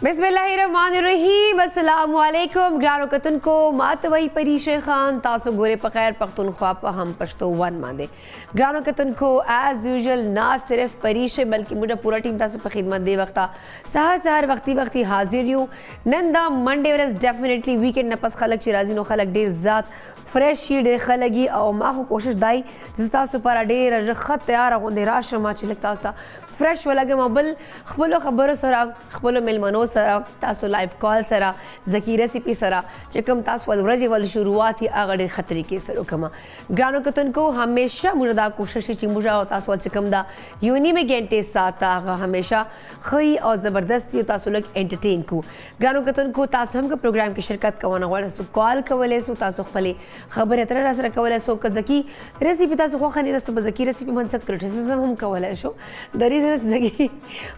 बिस्मिल्लाहिर्रहमानिर्रहीम अस्सलामु अलैकुम ग्रानो कतन को मातवई परीशे खान तासो गोरे पखैर पख्तूनख्वा पर हम पश्तो वन मांदे ग्रानो कतन को एज यूजुअल ना सिर्फ परीशे बल्कि मुझे पूरा टीम तासो पर खिदमत दे वक्ता सहर वक्ती हाजिर यूँ नंदा मंडे वरस डेफिनेटली वीकेंड नपस खलक चिराजी नो खलक डेर ज़ात फ्रेश शी डेर खलगी और माँ को कोशिश दाई जिस तासो पर डेर रखत तैयार होंदे राष्ट्र माँ चिलक तास्ता फ्रेश वाला मोबल खबलो खबरों सरा खबलो मिलमनो सरा तासो लाइव कॉल सरा ज़की रेसिपी सरा चकम तासो वरजे वाली शुरुआत ही आगड़े खतरे के सरो कमा ग्रानो कतन को हमेशा मुर्दा कोशिश चिमुजा और तासो चकम दा यूनी में घंटे साथ आगा हमेशा खई और ज़बरदस्ती तासो लोग एंटरटेन को ग्रानो कतन को तासो हम का प्रोग्राम की शिरकत कवाना वाला सो कॉल कवले सो तासो खपले खबर इतना रस रखवले सो ज़की रेसिपी तासो खो खनी सो ज़की रेसिपी मन सक क्रिटिसिज्म हम कवले शो दरी زکی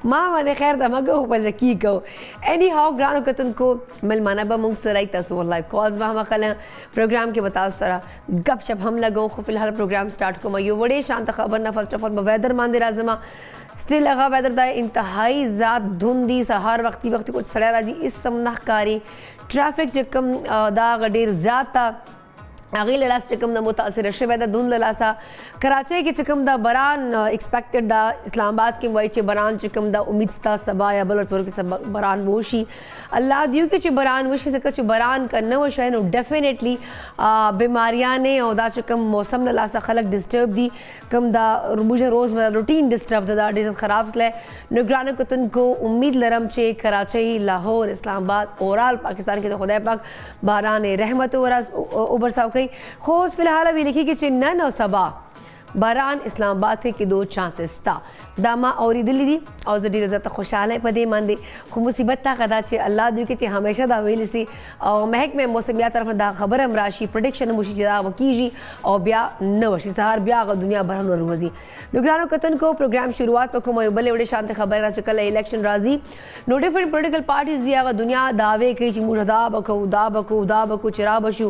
ما باندې خیر د مګو په زکی کو اني هاو ګرانو کتن کو ملمانه به مونږ سره تاسو لایو کالز به هم خلک پروګرام کې بتاو سره گپ شپ هم لګو خو فلحال پروګرام سٹارټ کوم یو وړې شانت خبر نه فرسٹ اف آل ویدر باندې راځم سټیل هغه ویدر د انتهایی ذات دھوندی سهار وختي کچھ سړی راځي اس سمنهکاری ټرافیک چې کم دا غډیر زیاته اغیل لاس چکم دا متاثر شوه دا دون لاسا کراچی کې چکم دا بران ایکسپیکٹڈ دا اسلام آباد کې وای چې بران چکم دا امید ستا سبا یا بلوچپور کې بران وشي الله دیو کې چې بران وشي ځکه چې بران کا نو شوه نو ډیفینیټلی بیماریاں نه او دا چکم موسم لاسا خلق ډسټرب دي کم دا مجھے روز مرہ روٹین ڈسٹرب دا ډیر خراب سله نو ګرانو کتن کو امید لرم چې کراچی لاہور اسلام آباد اورال پاکستان کې خدای پاک باران رحمت اوبر ساو خوش فی الحال ابھی لکھی کہ چنن اور صبا باران اسلام آباد کے دو چانسز تا داما اوری دلی دی اور زدی رضا خوشحال ہے پدے ماندے خو مصیبت تا قدا چھے اللہ دیو کہ ہمیشہ دا ویلی سی اور محک میں موسمیات طرف دا خبر امراشی پریڈکشن موشی چیزا وکیجی اور بیا نوشی سہار بیا آگا دنیا برہن وروزی نگرانو کتن کو پروگرام شروعات پا کمائی بلے وڑے شانت خبر را چکل الیکشن رازی نو ڈیفرنٹ پولیٹیکل پارٹیز دی آگا دنیا دعوے کئی چی موشا دا بکو چرا بشو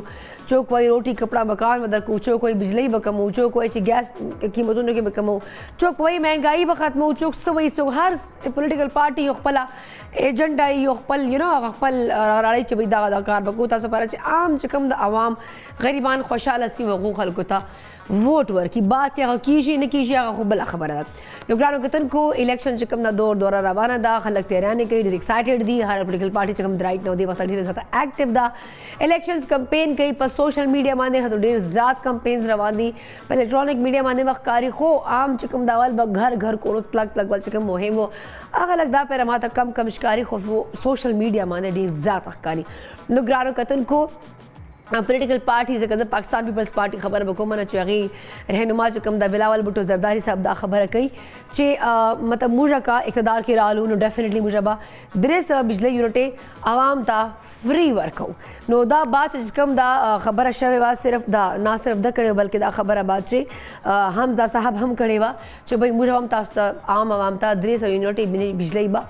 چوک وائی روٹی کپڑا مکان مدر کو چوک وائی بجلی بکمو چوک وائی چی گیس قیمتوں کے بکمو چوک وائی مہنگائی بختمو چوک سوئی سو ہر پولیٹیکل پارٹی یخپلا ایجنڈا یخپل یخپل راڑی چبی دا کار بکو تا سپارا چی عام چکم دا عوام غریبان خوشحال اسی وغو خلکو تا ووٹ ور کی بات یا کیجی نہ کیجی آگا خوب بلا خبر ہے نگرانو کتن کو الیکشن چکم دا دورہ روانہ دا خلق تیرانے کری ڈیر ایکسائٹیڈ دی ہر پولیٹیکل پارٹی چکم درائٹ نو دی وقت ڈیر زیادہ ایکٹیو دا الیکشنز کمپین کئی پر سوشل میڈیا ماندے ہتو ڈیر زیاد کمپینز روان دی پر الیکٹرونک میڈیا ماندے وقت کاری خو عام چکم داوال با گھر کورو تلک وال چکم مہم وہ آگا لگ دا پر ہماتا کم کمشکاری خو سوشل میڈیا ماندے ڈیر زیاد اخکاری نگرانو کتن کو پولیٹیکل پارٹیز ہے پاکستان پیپلز پارٹی خبر بکومنا چاہی رہنما چکم دا بلاول بھٹو زرداری صاحب دا خبر کئی چے مطلب موجہ کا اقتدار کے رالو نو ڈیفینیٹلی موجہ با دریس بجلی یونٹے عوام تا فری ورکو نو دا بات چکم دا خبر شوے وا صرف دا نہ صرف دا کڑے بلکہ دا خبر بات چے حمزہ صاحب ہم کڑے وا چے بھائی موجہ ہم تا عام عوام تا دریس یونٹے بجلی با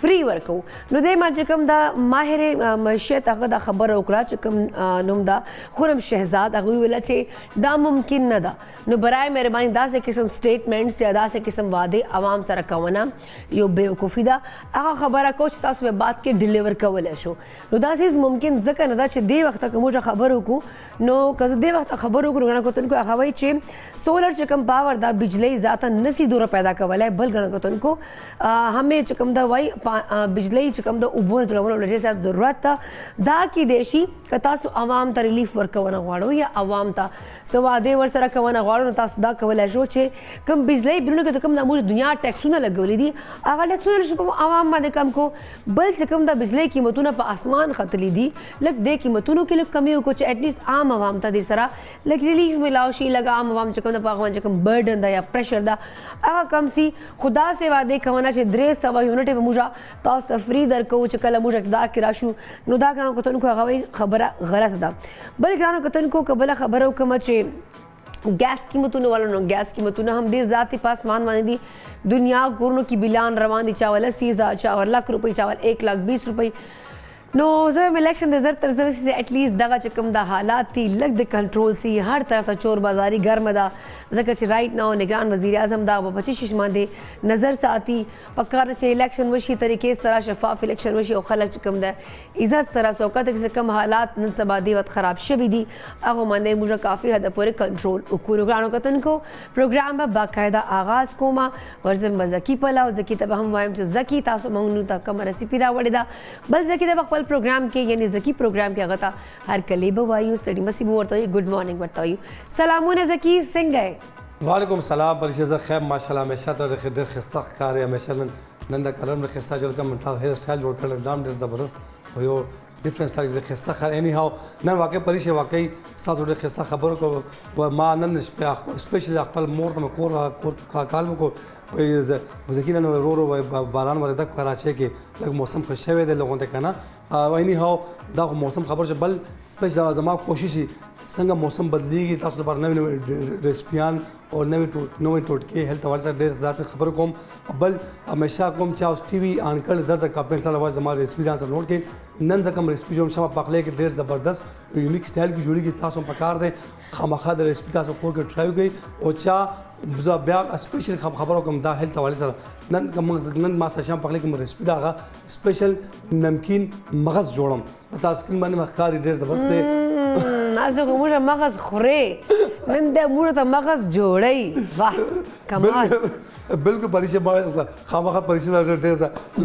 فری ورکو نو دے ما چکم دا ماہر معیشت دا خبر اکڑا چکم نم دا خورم شہزاد اگوی ویلا چھے دا ممکن نہ دا نو برائے مہربانی دا سے قسم سٹیٹمنٹس یا دا سے قسم وعدے عوام سره کونا یو بیوقوفی دا اگا خبره کو چې تاسو به بات کې ډیلیور کولای شو نو دا سیز ممکن ځکه نه دا چې دی وخت کوم خبرو کو نو کز دی وخت خبرو کو غنا کوتن کو هغه چې سولر چې کم پاور دا بجلی ذاته نسی دور پیدا کولای بل غنا کوتن کو ہمیں چې کم دا وای بجلی چې کم دا اوبو چلولو لري زیات ضرورت دا کی دیشی کتا سو عوام ته ریلیف ورکونه غواړو یا عوام ته سواده ور سره کوونه غواړو نو تاسو دا کولای شو چې کم بجلی بلونه کې کم د موږ دنیا ټیکسونه لګولې دي هغه ټیکسونه شپه عوام باندې کم کو بل چې کم د بجلی قیمتونه په اسمان ختلی دي لکه د قیمتونو کې لږ کمی وکړو چې اټ لیست عام عوام ته دې سره لږ ریلیف ملاو شي لږ عام عوام چې کم د پاغوان چې کم برډن دا یا پریشر دا هغه کم سی خدا سے واده کوونه چې 300 یونټ به موږ تاسو ته فری درکو چې کله موږ اقدار کې راشو نو دا غواړم کوتن کو هغه خبره غلط ده بل ګرانو کتن کو قبل خبرو کوم چې گیس قیمتونو والو نو گیس قیمتونو هم ډیر ذاتی پاسمان باندې دي دنیا کورونو کی بلان روان دي چاول 80,000 چاول लाख रुपए چاول 1,20,000 روپے نو زه یم الیکشن د زر تر زر چې اټ لیست دغه چې کوم د حالات دي لږ د کنټرول سي هر طرف ته چور بازاري ګرمه ده ځکه چې رایټ ناو نگران وزیر اعظم دا په 25 باندې نظر ساتي پکار چې الیکشن وشي طریقې سره شفاف الیکشن وشي او خلک چې کوم د عزت سره سوکت چې کوم حالات نن سبا دی وخت خراب شوي دي هغه باندې موږ کافي حد پورې کنټرول وکړو ګرانو کتونکو پروګرام به باقاعده آغاز کوم ورزم زکی پلا او زکی ته هم وایم چې زکی تاسو مونږ ته کوم ریسیپي راوړې ده بل زکی د خپل پروګرام کې یعنی زکی پروګرام کې هغه ته هر کلی به وایو سړي مسی به ورته ګډ مارننګ ورته وایو سلامونه زکی څنګه وعلیکم السلام پریشه خیر ماشاءالله همیشه ته ډېر ښایسته ښکاري همیشه نن د کلر مې ښایسته جوړ کړم تا هیر سټایل جوړ کړل دام ډېر زبردست او یو ډیفرنٹ سټایل د ښایسته ښکاري اني هاو نن واقعي پریشه واقعي ستاسو ډېر ښایسته خبرو کوم ما نن سپیشل خپل مور ته کور کال مې وزکی نن ورو باران ورته کراچۍ کې لږ موسم خوش شوی دی لږ ته کنه او اني هاو دا موسم خبر چې بل سپیشل زما کوشش څنګه موسم بدلیږي تاسو لپاره نوې ریسپیان او نوې ټوټکې هیلث حوالې سره ډېر زیات خبرې کوم بل همیشه کوم چې اوس ټي وي آن کړل زر زر کاپین سره ور زما ریسپي ځان سره نوٹ کې نن ځکه ریسپي جوړ شمه پخلی کې ډېر زبردست یونیک سټایل کې جوړیږي تاسو پکار دی خامخا د ریسپي تاسو کور کې ټرای وکړئ او چا زه بیا سپیشل خبرو کوم دا هیلث حوالې سره نن ما سره شام پخلی کې ریسپي دا هغه سپیشل نمکین مغز جوړم تاسو کې باندې مخکاري ډېر زبردست دی نازو موږ مغز خورې نن د موږ ته مغز جوړی واه کمال بالکل پریشه ما خامخا پریشه ډېر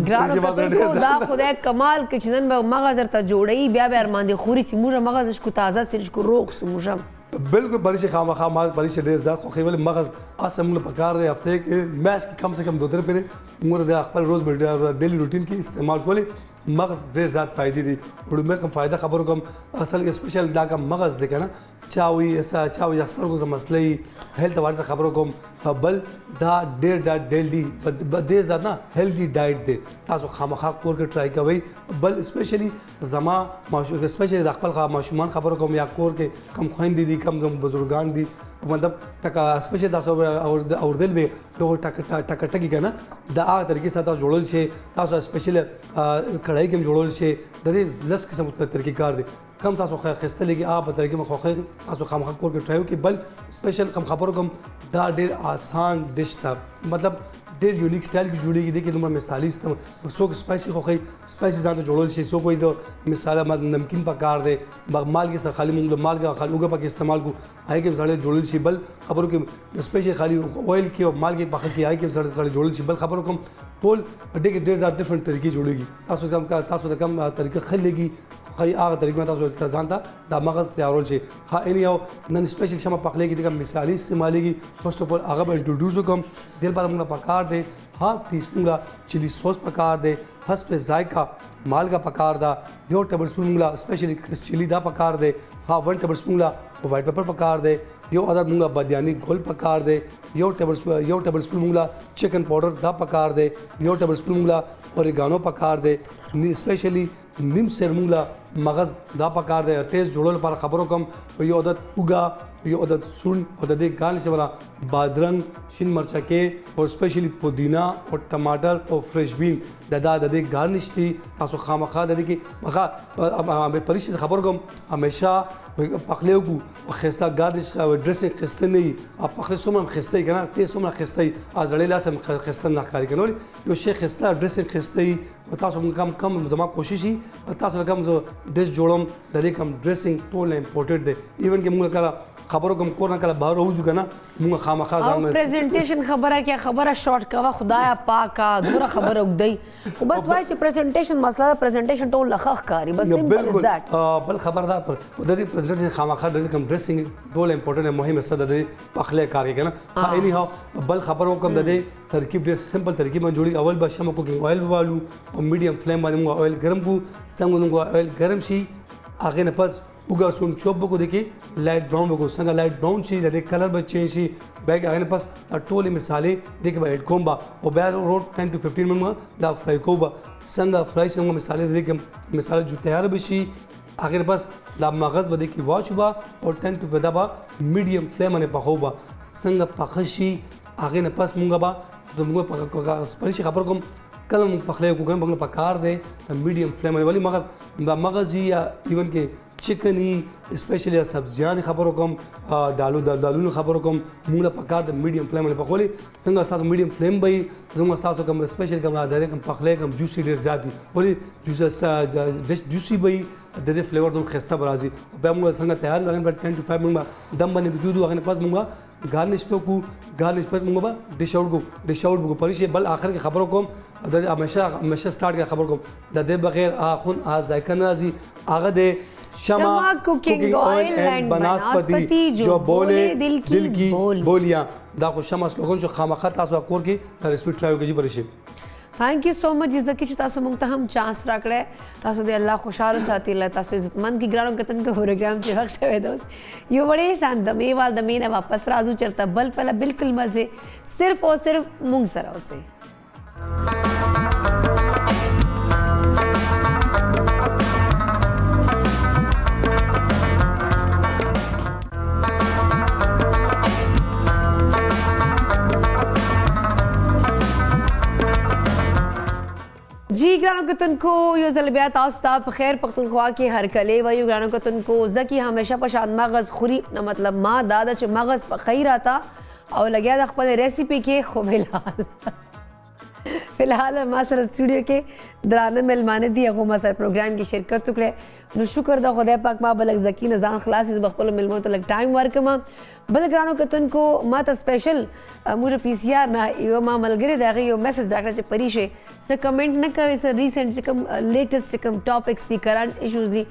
ګرانو دا خدای کمال کې چې نن به مغز ورته جوړی بیا به ارمان دي خوري چې موږ مغز کو تازه سرج کو روغ سو موږ بالکل پریشه خامخا ما پریشه ډېر زیات خو خیول مغز اسه موږ پکار دی هفته کې میش کې کم سے کم 2-3 پیره موږ د خپل روز ډیلی روټین کې استعمال کولې مغز ډېر زیات فائدې دي وړومبه کوم فائدہ خبرو کوم اصل کې سپیشل دا کوم مغز دی کنه چاوي اکثر کوم مسلې هیلث حوالې خبرو کوم بل دا ډېر ډیلی دې ځات نه هیلثي ډایټ دی تاسو خامخا کور کې ټرای کوئ بل سپیشلی زما ماشوم سپیشلی د خپل ماشومان خبرو کوم یا کور کې کم خويندې دي کم بزرګان دي مطلب ټکا سپیشل تاسو اوردل به یو ټکټکی کنه دا هغه طریقې سره تاسو جوړول شي تاسو سپیشل کړای کې جوړول شي د دې لس قسم طریقې کار دي کم تاسو خسته لګي په طریقې مخوخه تاسو خامخا کور کې ټرایو کې بل سپیشل کم خبرو کوم دا ډېر آسان ډش ته مطلب ډېر یونیک سټایل کې جوړیږي د کې دومره مثالي سیستم څوک سپایسي خوښوي سپایسي ځان ته جوړول شي څوک وایي مثاله نمکین پکار دی مالګې سره خالي موږ مالګه خالوګه پکې استعمال کو هغه کې سړی جوړول شي بل خبرو کې سپیشل خالي اویل کې او مالګې پخه کې هغه کې سړی جوړول شي بل خبرو کوم ټول ډېر زیات ډیفرنٹ طریقې جوړیږي تاسو د کم طریقه خلېږي خو هغه طریقې تاسو ځان ته دا مغز تیارول شي ها ان یو نن سپیشل شمه پخلی کې د مثالي استعمالېږي فرست اف اول هغه به انټروډیوس وکم ډېر بار موږ پکار دی ہاف ٹی اسپون چلی سوس پکار دے حسب ذائقہ مالگا پکار دا یو ٹیبل اسپون مونگلا اسپیشلی چلی دا پکار دے ہاں 1 ٹیبل اسپون مونگلا وائٹ پیپر پکار دے یو عدد مونگلا بادیانی گل پکار دے یو ٹیبل اسپون مونگلا چکن پاؤڈر دا پکار دے یو ٹیبل اسپون مونگلا اوریگانو پکار دے اسپیشلی نیم سیر مونگلا مغز دا پکار دے ټیسټ جوړول لپاره خبرو کوم یو عدد اوګه یو عدد سون او د دې ګارنش والا بادرنګ شین مرچکې او سپیشلی پودینا او ټماټر او فريش بین د دې ګارنش دي تاسو خامخا د دې کې مخه پریشه خبرو کوم همیشه پخلیو کو خسته ګارنش او ډریسینګ خسته نه پخله سوم خسته کنه ته سوم خسته ازړې لاسم خسته نه ښکاری کنه یو شی خسته ډریسینګ خسته تاسو کم زما کوشش تاسو کم ډیش جوړم د دې کم ډریسینګ ټول امپورټډ دی ایون کې موږ کله خبرو کوم کور نه کله بهر اوځو کنه موږ خامخا ځان او پریزنټیشن خبره کې خبره شارټ کوا خدایا پاکا دوره خبره وګدی خو بس وای چې پریزنټیشن مسله پریزنټیشن ټول لخخ کاری بس سمپل از دات بل خبردار پر د دې پریزنټیشن خامخا د کم ډریسینګ ټول امپورټنت مهمه څه د پخله کار کې کنه ها اني هاو بل خبرو کوم د دې ترکیب ډېر سمپل ترکیب باندې جوړي اول به شمه کوکینګ اویل والو او میډیم فلیم باندې موږ اویل ګرم کو څنګه موږ اویل ګرم شي هغه نه پس وګا سون چوب کو دکی لایټ براون وګو څنګه لایټ براون شي د کلر به چینج شي بیگ هغه نه پس ټول مثالې دغه به اډ کوم با او بیا روټ 10 to 15 منټ دا فرای کو با څنګه فرای څنګه مثالې دغه مثال جو تیار بشي هغه بس دا مغز به دکی واچو با او 10 to 15 با میډیم فلیم باندې پخو با څنګه پخشي هغه نه پس مونږه با د موږ په پریشي خبر کوم کله موږ پخلی وکړو کنه موږ پکار دی د میډیم فلیم باندې ولی مغز یا ایون کې چکن اسپیشلی سبزیان خبرو کوم دالونو خبرو کوم موږ له پکار د میډیم فلیم باندې پخولي څنګه تاسو میډیم فلیم به زموږ تاسو کوم اسپیشل کوم د کوم پخلی کوم جوسي ډیر زیات دي ولی جوسي به د دې فلیور دوم خسته برازي بیا موږ څنګه تیار لګم 10 to 5 موږ دم باندې بګیدو هغه پاس موږ گارنش په کو گارنش پس موږ ډیش آوټ کو پریشه بل اخر کې خبرو کوم د همیشه سٹارټ کې خبر کوم د دې بغیر اخون ذایقه نازي هغه د شمع کوکنگ آئل اینڈ بناسپتی جو بولے دل کی بولیاں دا خو شمع سلوګون چې خامخا تاسو کور کې ریسپی ټرای وکړئ پریشه تھینک یو سو مچ ځکه چې تاسو موږ ته هم چانس راکړی تاسو دې الله خوشحاله ساتي الله تاسو عزتمند کی ګرانو کتن کا پروګرام چې وخت شوی دوست یو وړې شاندمې وال د مینه واپس راځو چرته بل پله بالکل مزه صرف او صرف موږ سره اوسه جی ګرانو کتونکو یو ځل بیا تاسو ته په خیر پښتونخوا کې هرکلی وایو ګرانو کتونکو ځکه همیشه په شان مغز خوري نه مطلب ما دا ده چې مغز په خیر راته او لګیا د خپل ریسیپي کې خو فلحال ما سره سټوډیو کې درانه ملمانه دي هغه ما سره پروګرام کې شرکت وکړه نو شکر د خدای پاک ما بلک زکی نه ځان خلاص به خپل ملمنو ته لږ ټایم ورکما بل ګرانو کتونکو ما ته سپیشل موږ پی سی آر نه یو ما ملګری د هغه یو میسج راکړه چې پریشه څه کمنټ نه کوي څه ریسنټ چې کوم لیټسټ کوم ټاپکس دي کرنٹ ایشوز دي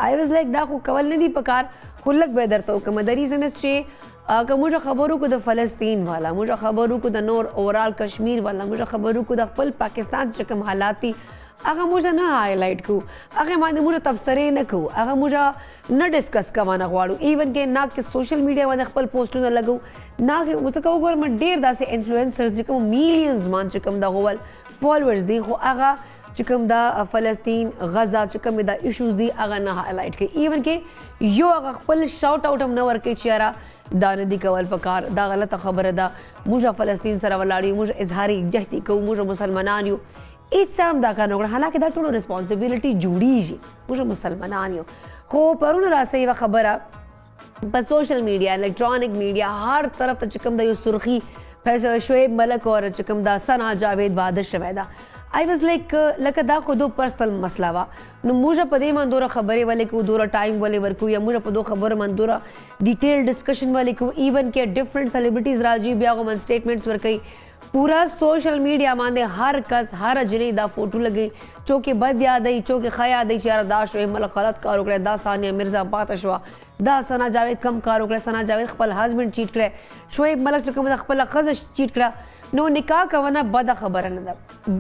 آی واز لایک دا خو کول نه دي پکار خو لږ به درته وکړم د ریزن چې که موږ خبرو کو د فلسطین والا موږ خبرو کو د نور اورال کشمیر والا موږ خبرو کو د خپل پاکستان چې کوم حالات دي هغه موږ نه هایلایټ کوو هغه باندې موږ تبصرې نه کوو هغه موږ نه ډسکس کوانه غواړو ایون کې نه کې سوشل میډیا باندې خپل پوسټونه لګو نه کې ځکه وګورم ډېر داسې انفلوئنسرز چې کوم میلیونز مان چې کوم دغه ول فالوورز دي خو هغه چې کوم د فلسطین غزه چې کوم د ایشوز دي هغه نه هایلایټ کوي ایون کې یو هغه خپل شاوټ آوټ هم نه ورکوي چې یاره دا نه دي کول پکار دا غلطه خبره ده موږ فلسطین سره ولاړ یو موږ اظهار یکجهتي کوو موږ مسلمانان یو هیڅ هم دا کار نه کړو حالانکه دا ټولو ریسپانسبیلټي جوړیږي موږ مسلمانان یو خو پرونه راسه یوه خبره په سوشل میډیا الکترونیک میډیا هر طرف ته چې کوم د یو سرخي شعیب ملک اور چې کوم دا ثنا جاوید واده شوی ده آی واز لایک لکه دا خو دو پرسنل مسله وه نو موږ په دې باندې دوره خبرې ولې کوو دوره ټایم ولې ورکوو یا موږ په دو خبرو باندې دوره ډیټیل ډسکشن ولې کوو ایون کې ډفرنٹ سیلیبریټیز راځي بیا هغه باندې سټیټمنټس ورکوي پورا سوشل میډیا باندې هر کس هر جنۍ دا فوټو لګوي چوکې بد یادوي چوکې ښه یادوي چې یاره دا شعیب ملک غلط کار وکړی دا ثانیه مرزا پاته شوه دا ثنا جاوید کم کار وکړی ثنا جاوید خپل هسبینډ چیټ کړی شعیب ملک چې کوم د خپله ښځه چیټ کړه نو نکاح کونه بده خبره نه ده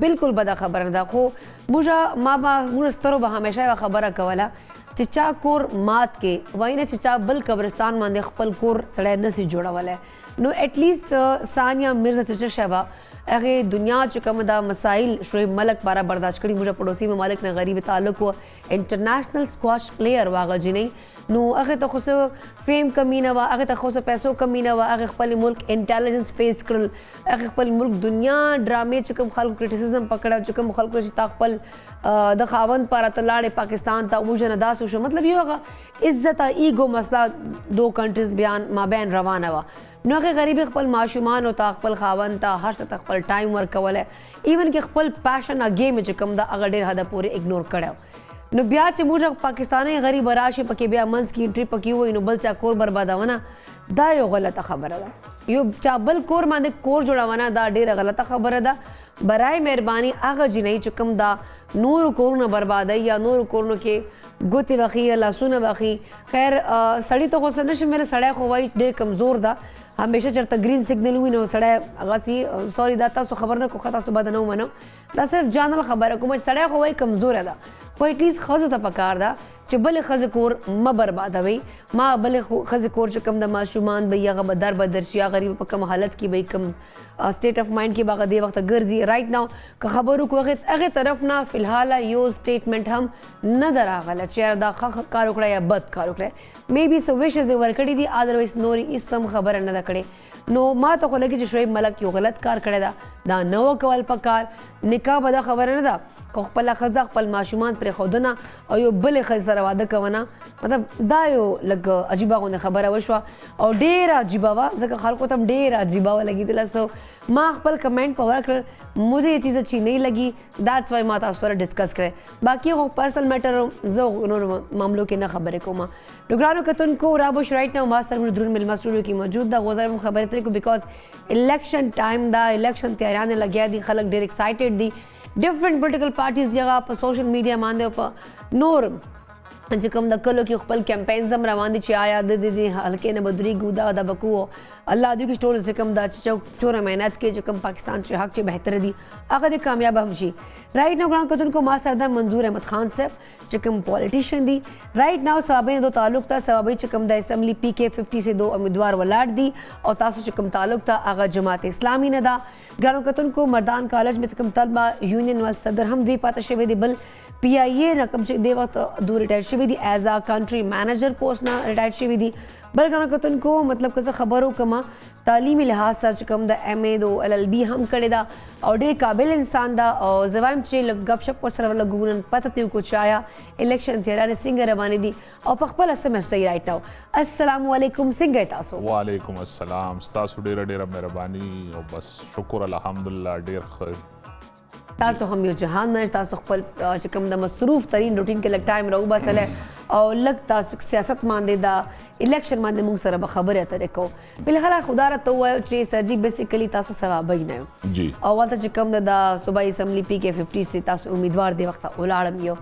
بالکل بده خبره نه ده خو موږ سترو به همیشه یوه خبره کوله چې چا کور مات کې وایي نه چې چا بل قبرستان باندې خپل کور سړی نسي جوړولی نو ایټ لیسټ ثانیه مرزا چې شی به هغې دنیا چې کوم دا مسایل شعیب ملک پاره برداشت کړي موږ پړوسي ممالک نه غریب تعلق و انټرنیشنل سکواش پلیئر و هغه جنۍ نو هغې ته خو څه فیم کمی نه وه هغې ته خو څه پیسو کمی نه وه هغې خپل ملک انټیلیجنس فیس کړل هغې خپل ملک دنیا ډرامې چې کوم خلکو کرټیسزم پکړه چې کوم خلکو چې تا خپل د خاوند پاره ته لاړې پاکستان ته موږ نه داسې شو مطلب یو هغه عزت ایګو مسله دو کنټریز مابین روانه وه نو هغې غریبي خپل ماشومانو ته خپل خاوند ته هر څه ته خپل ټایم ورکولی ایون کې خپل پیشن هغې مې چې کوم ده هغه ډېر حده پورې اګنور کړی نو بیا چې موږ پاکستانی غریب راشي پکې بیا منځ کې انټري پکې ووایي نو بل چا کور بربادونه دا یو غلطه خبره ده یو چا بل کور باندې کور جوړونه دا ډېره غلطه خبره ده برای مهرباني هغه جنۍ چې کوم دا نورو کورونه بربادوي یا نورو کورونو کې ګوتې وخي یا لاسونه وخي خیر سړي ته خو څه نشم ویلی سړی خو وایي ډېر کمزور ده همیشه چېرته گرین سګنل وي نو سړی هغسې سوري دا تاسو خبر نه کو ښه تاسو بده نه ومنم دا صرف جانل خبره کوم چې سړی خو وایي کمزوره ده خو ایټلیسټ ښځو ته پکار ده چې بلې ښځې کور مه بربادوئ ما بلې ښځې کور چې کوم د ماشومان به هغه به در بدر شي هغه غریب په کوم حالت کې به کوم سټیټ اف مایند کې به هغه دې وخته ګرځي رایټ ناو که خبرو کو هغې طرف نه فلحاله یو سټیټمنټ هم نه ده راغله چې یاره دا ښه کار وکړه یا بد کار وکړی مې بي څه ویشز یې ورکړي دي ادروایز نورې هېڅ هم خبره نه ده کړې نو ما ته خو لګي چې شعیب ملک یو غلط کار کړی دا نه و کول پکار نکاح به دا خبره نه ده که خپله ښځه خپل ماشومان پرېښودونه او یو بلې ښځې سره واده کوونه مطلب دا یو لږ عجیبه غوندې خبره وشوه او ډېره عجیبه وه ځکه خلکو ته هم ډېره عجیبه وه لګېدله سو ما خپل کمنټ په ورکړل مجھے یہ چیز اچھی نہیں لگی دیٹس وائی ما تاسو سره ډسکس کړی باقي خو پرسنل میټر زه نور معاملو کې نه خبرې کوم نو ګرانو کتونکو رابوش رایټ ناو ما سره زموږ درون میلمه سټوډیو کې موجود ده غوزر هم خبرې ترې کوو بیکاز الیکشن ټایم دا الیکشن تیاریانې لګیا دي خلک ډېر ایکسایټډ دي ډفرنٹ پولیټیکل پارټیز دی هغه په سوشل میډیا باندې په نور چې کوم د کلو کې خپل کیمپینز هم روان دي چې آیا د دې حلقې نه به درېږو دا به کوو الله دوی کې ټول چې کوم دا چې چوره محنت کې چې کوم پاکستان چې حق چې بهتره دي هغه دې کامیاب هم شي رائټ ناو ګران کتونکو ما سره ده منظور احمد خان صاحب چې کوم پولیټیشین دي رائټ ناو صوابۍ دو تعلق ته صوابۍ چې کوم د اسمبلی PK50 سے 2 امیدوار ولاړ دي او تاسو چې کوم تعلق ته هغه جماعت اسلامي نه ده ګرانو کتونکو مردان کالج میں کوم طلبه یونین وال صدر هم دوی پاتې شوی دی بل PIA رقم چې دی وخت دو ریټایر شوی دي ایز ا کنټری مینیجر پوسټ نه ریټایر شوی دي بل ګرانو کتونکو مطلب که زه خبرو کوم تعلیمي لحاظ سره چې کوم د MA دو LLB هم کړی دا او ډېر قابل انسان دا او زه وایم چې لږ گپ شپ ورسره ولګو نن پته ته کو چې آیا الیکشن تیارانې څنګه روانې دي او په خپله سمجته یې رایټ ناو السلام علیکم څنګه تاسو وعلیکم السلام ستاسو ډېره مهرباني او بس شکر الحمدلله ډېر ښه تاسو هم یو جهان نه تاسو خپل چې کوم د مصروف ترین روټین کې لږ ټایم راوباسلی او لږ تاسو سیاست باندې دا الیکشن باندې موږ سره به خبرې اترې کوو بلخلا خدا راته ووایو چې سر جي بیسیکلی تاسو صوابۍ نه یو جی او هلته چې کوم د صوبایي اسمبلي PK50 سي تاسو امیدوار دی وخته ولاړم یو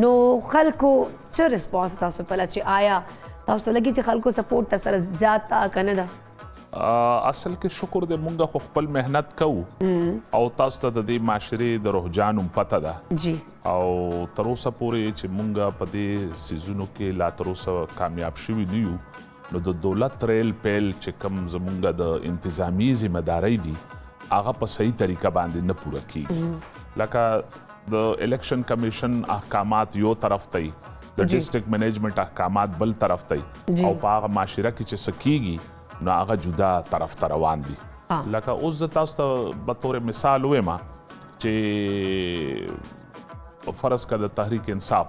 نو خلکو څه ریسپانس تاسو پله چې آیا تاسو ته لګي چې خلکو سپورټ تر سره زیات تا که نه ده اصل کې شکر دې مونږ خو خپل محنت کوو او تاسو ته د دې معاشرې د رجحان هم پته ده جی او تر اوسه پورې چې مونږ په دې سیزونو کې لا تر اوسه کامیاب شوي نه یو نو د دولت ریل پیل چې کوم زمونږ د انتظامی ذمهدارۍ دي هغه په صحیح طریقه باندې نه پوره کیږي لکه د الیکشن کمیشن احکامات یو طرف ته د ډسټرکټ منیجمنت احکامات بل طرف ته او په هغه معاشره کې چې څه کیږي نو هغه جدا طرف ته روان دي لکه اوس زه تاسو ته به طور مثال ووایم چې فرض که د تحریک انصاف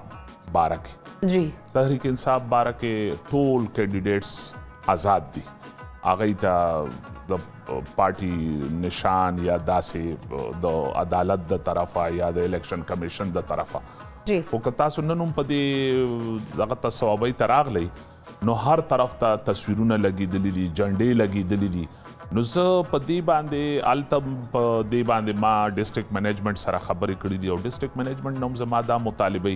باره کې جی تحریک انصاف باره کې ټول کینډیډیټس آزاد دي هغوی ته د پارټي نشان یا داسې د عدالت د طرفه یا د الیکشن کمیشن د طرفه جی خو که تاسو نن هم په دې دغه ته صوابۍ ته راغلی نو هر طرف ته تصویرونه لګېدلي دي جنډې لګېدلي دي نو زه په دې باندې هلته په دې باندې ما ډسټرکټ منیجمنټ سره خبرې کړي دي او ډسټرکټ منیجمنټ نه هم زما دا مطالبه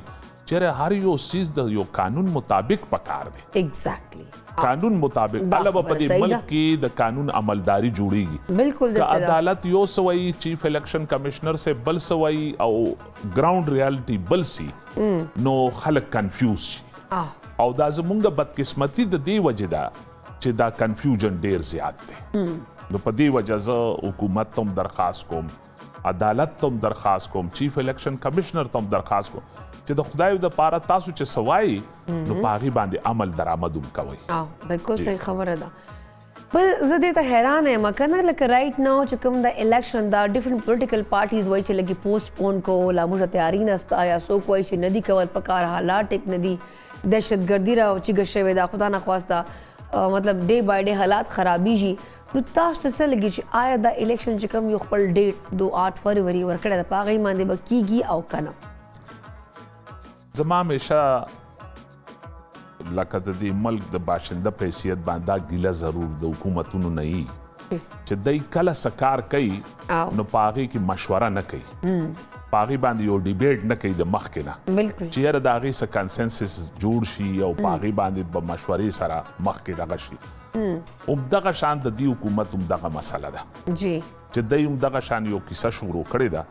چیرې هر یو سیز د یو قانون مطابق پکار دی ایگزیکټلی قانون مطابق الله به په دې ملک کې د قانون عملداري جوړیږي بالکل که عدالت یو سوی چیف الیکشن کمشنر سے بل سوی او ګراوند ریالټي بل سی نو خلک کنفیوز شي او دا زمونږ بدقسمتي د دې وجې ده چې دا کنفیوژن ډیر زیات دی نو په دې وجه زه حکومت ته هم درخواست کوم عدالت ته هم درخواست کوم چیف الیکشن کمشنر ته هم درخواست کوم چې د خدای د پاره تاسو چې سوای نو په هغې باندې عمل درآمد هم کوئ بالکل صحیح خبره ده بل زه دې ته حیران یم که نه لکه رایټ ناو چې کوم د الیکشن دا ډفرنٹ پولیټیکل پارټیز وایي چې لږې پوسټ پون کو لا موږ تیاری نسته یا څوک وایي چې نه دي کول پکار حالات ټیک نه دي دهشتګردي را چیږه شوې ده خدا نخواسته مطلب ډے بای ډے حالات خرابیږي نو تاسو ته څه لګي چې آیا دا الیکشن چې کوم یو خپل ډیټ 2 فروری ورکړی ده په هغې باندې به کیږي او که نه زما همیشه لکه د دې ملک د باشنده په حیثیت باندې دا ګیله ضرور د حکومتونو نه وي چې دی کله څه کار کوي نو په هغې کې مشوره نه کوي په هغې باندې یو ډیبیټ نه کوي د مخکې نه بالکل چې یاره د هغې څه کنسنسس جوړ شي او په هغې باندې په مشورې سره مخکې دغه شي همدغه شان د دې حکومت همدغه مسله ده جی چې دی همدغه شان یو کیسه شروع کړې ده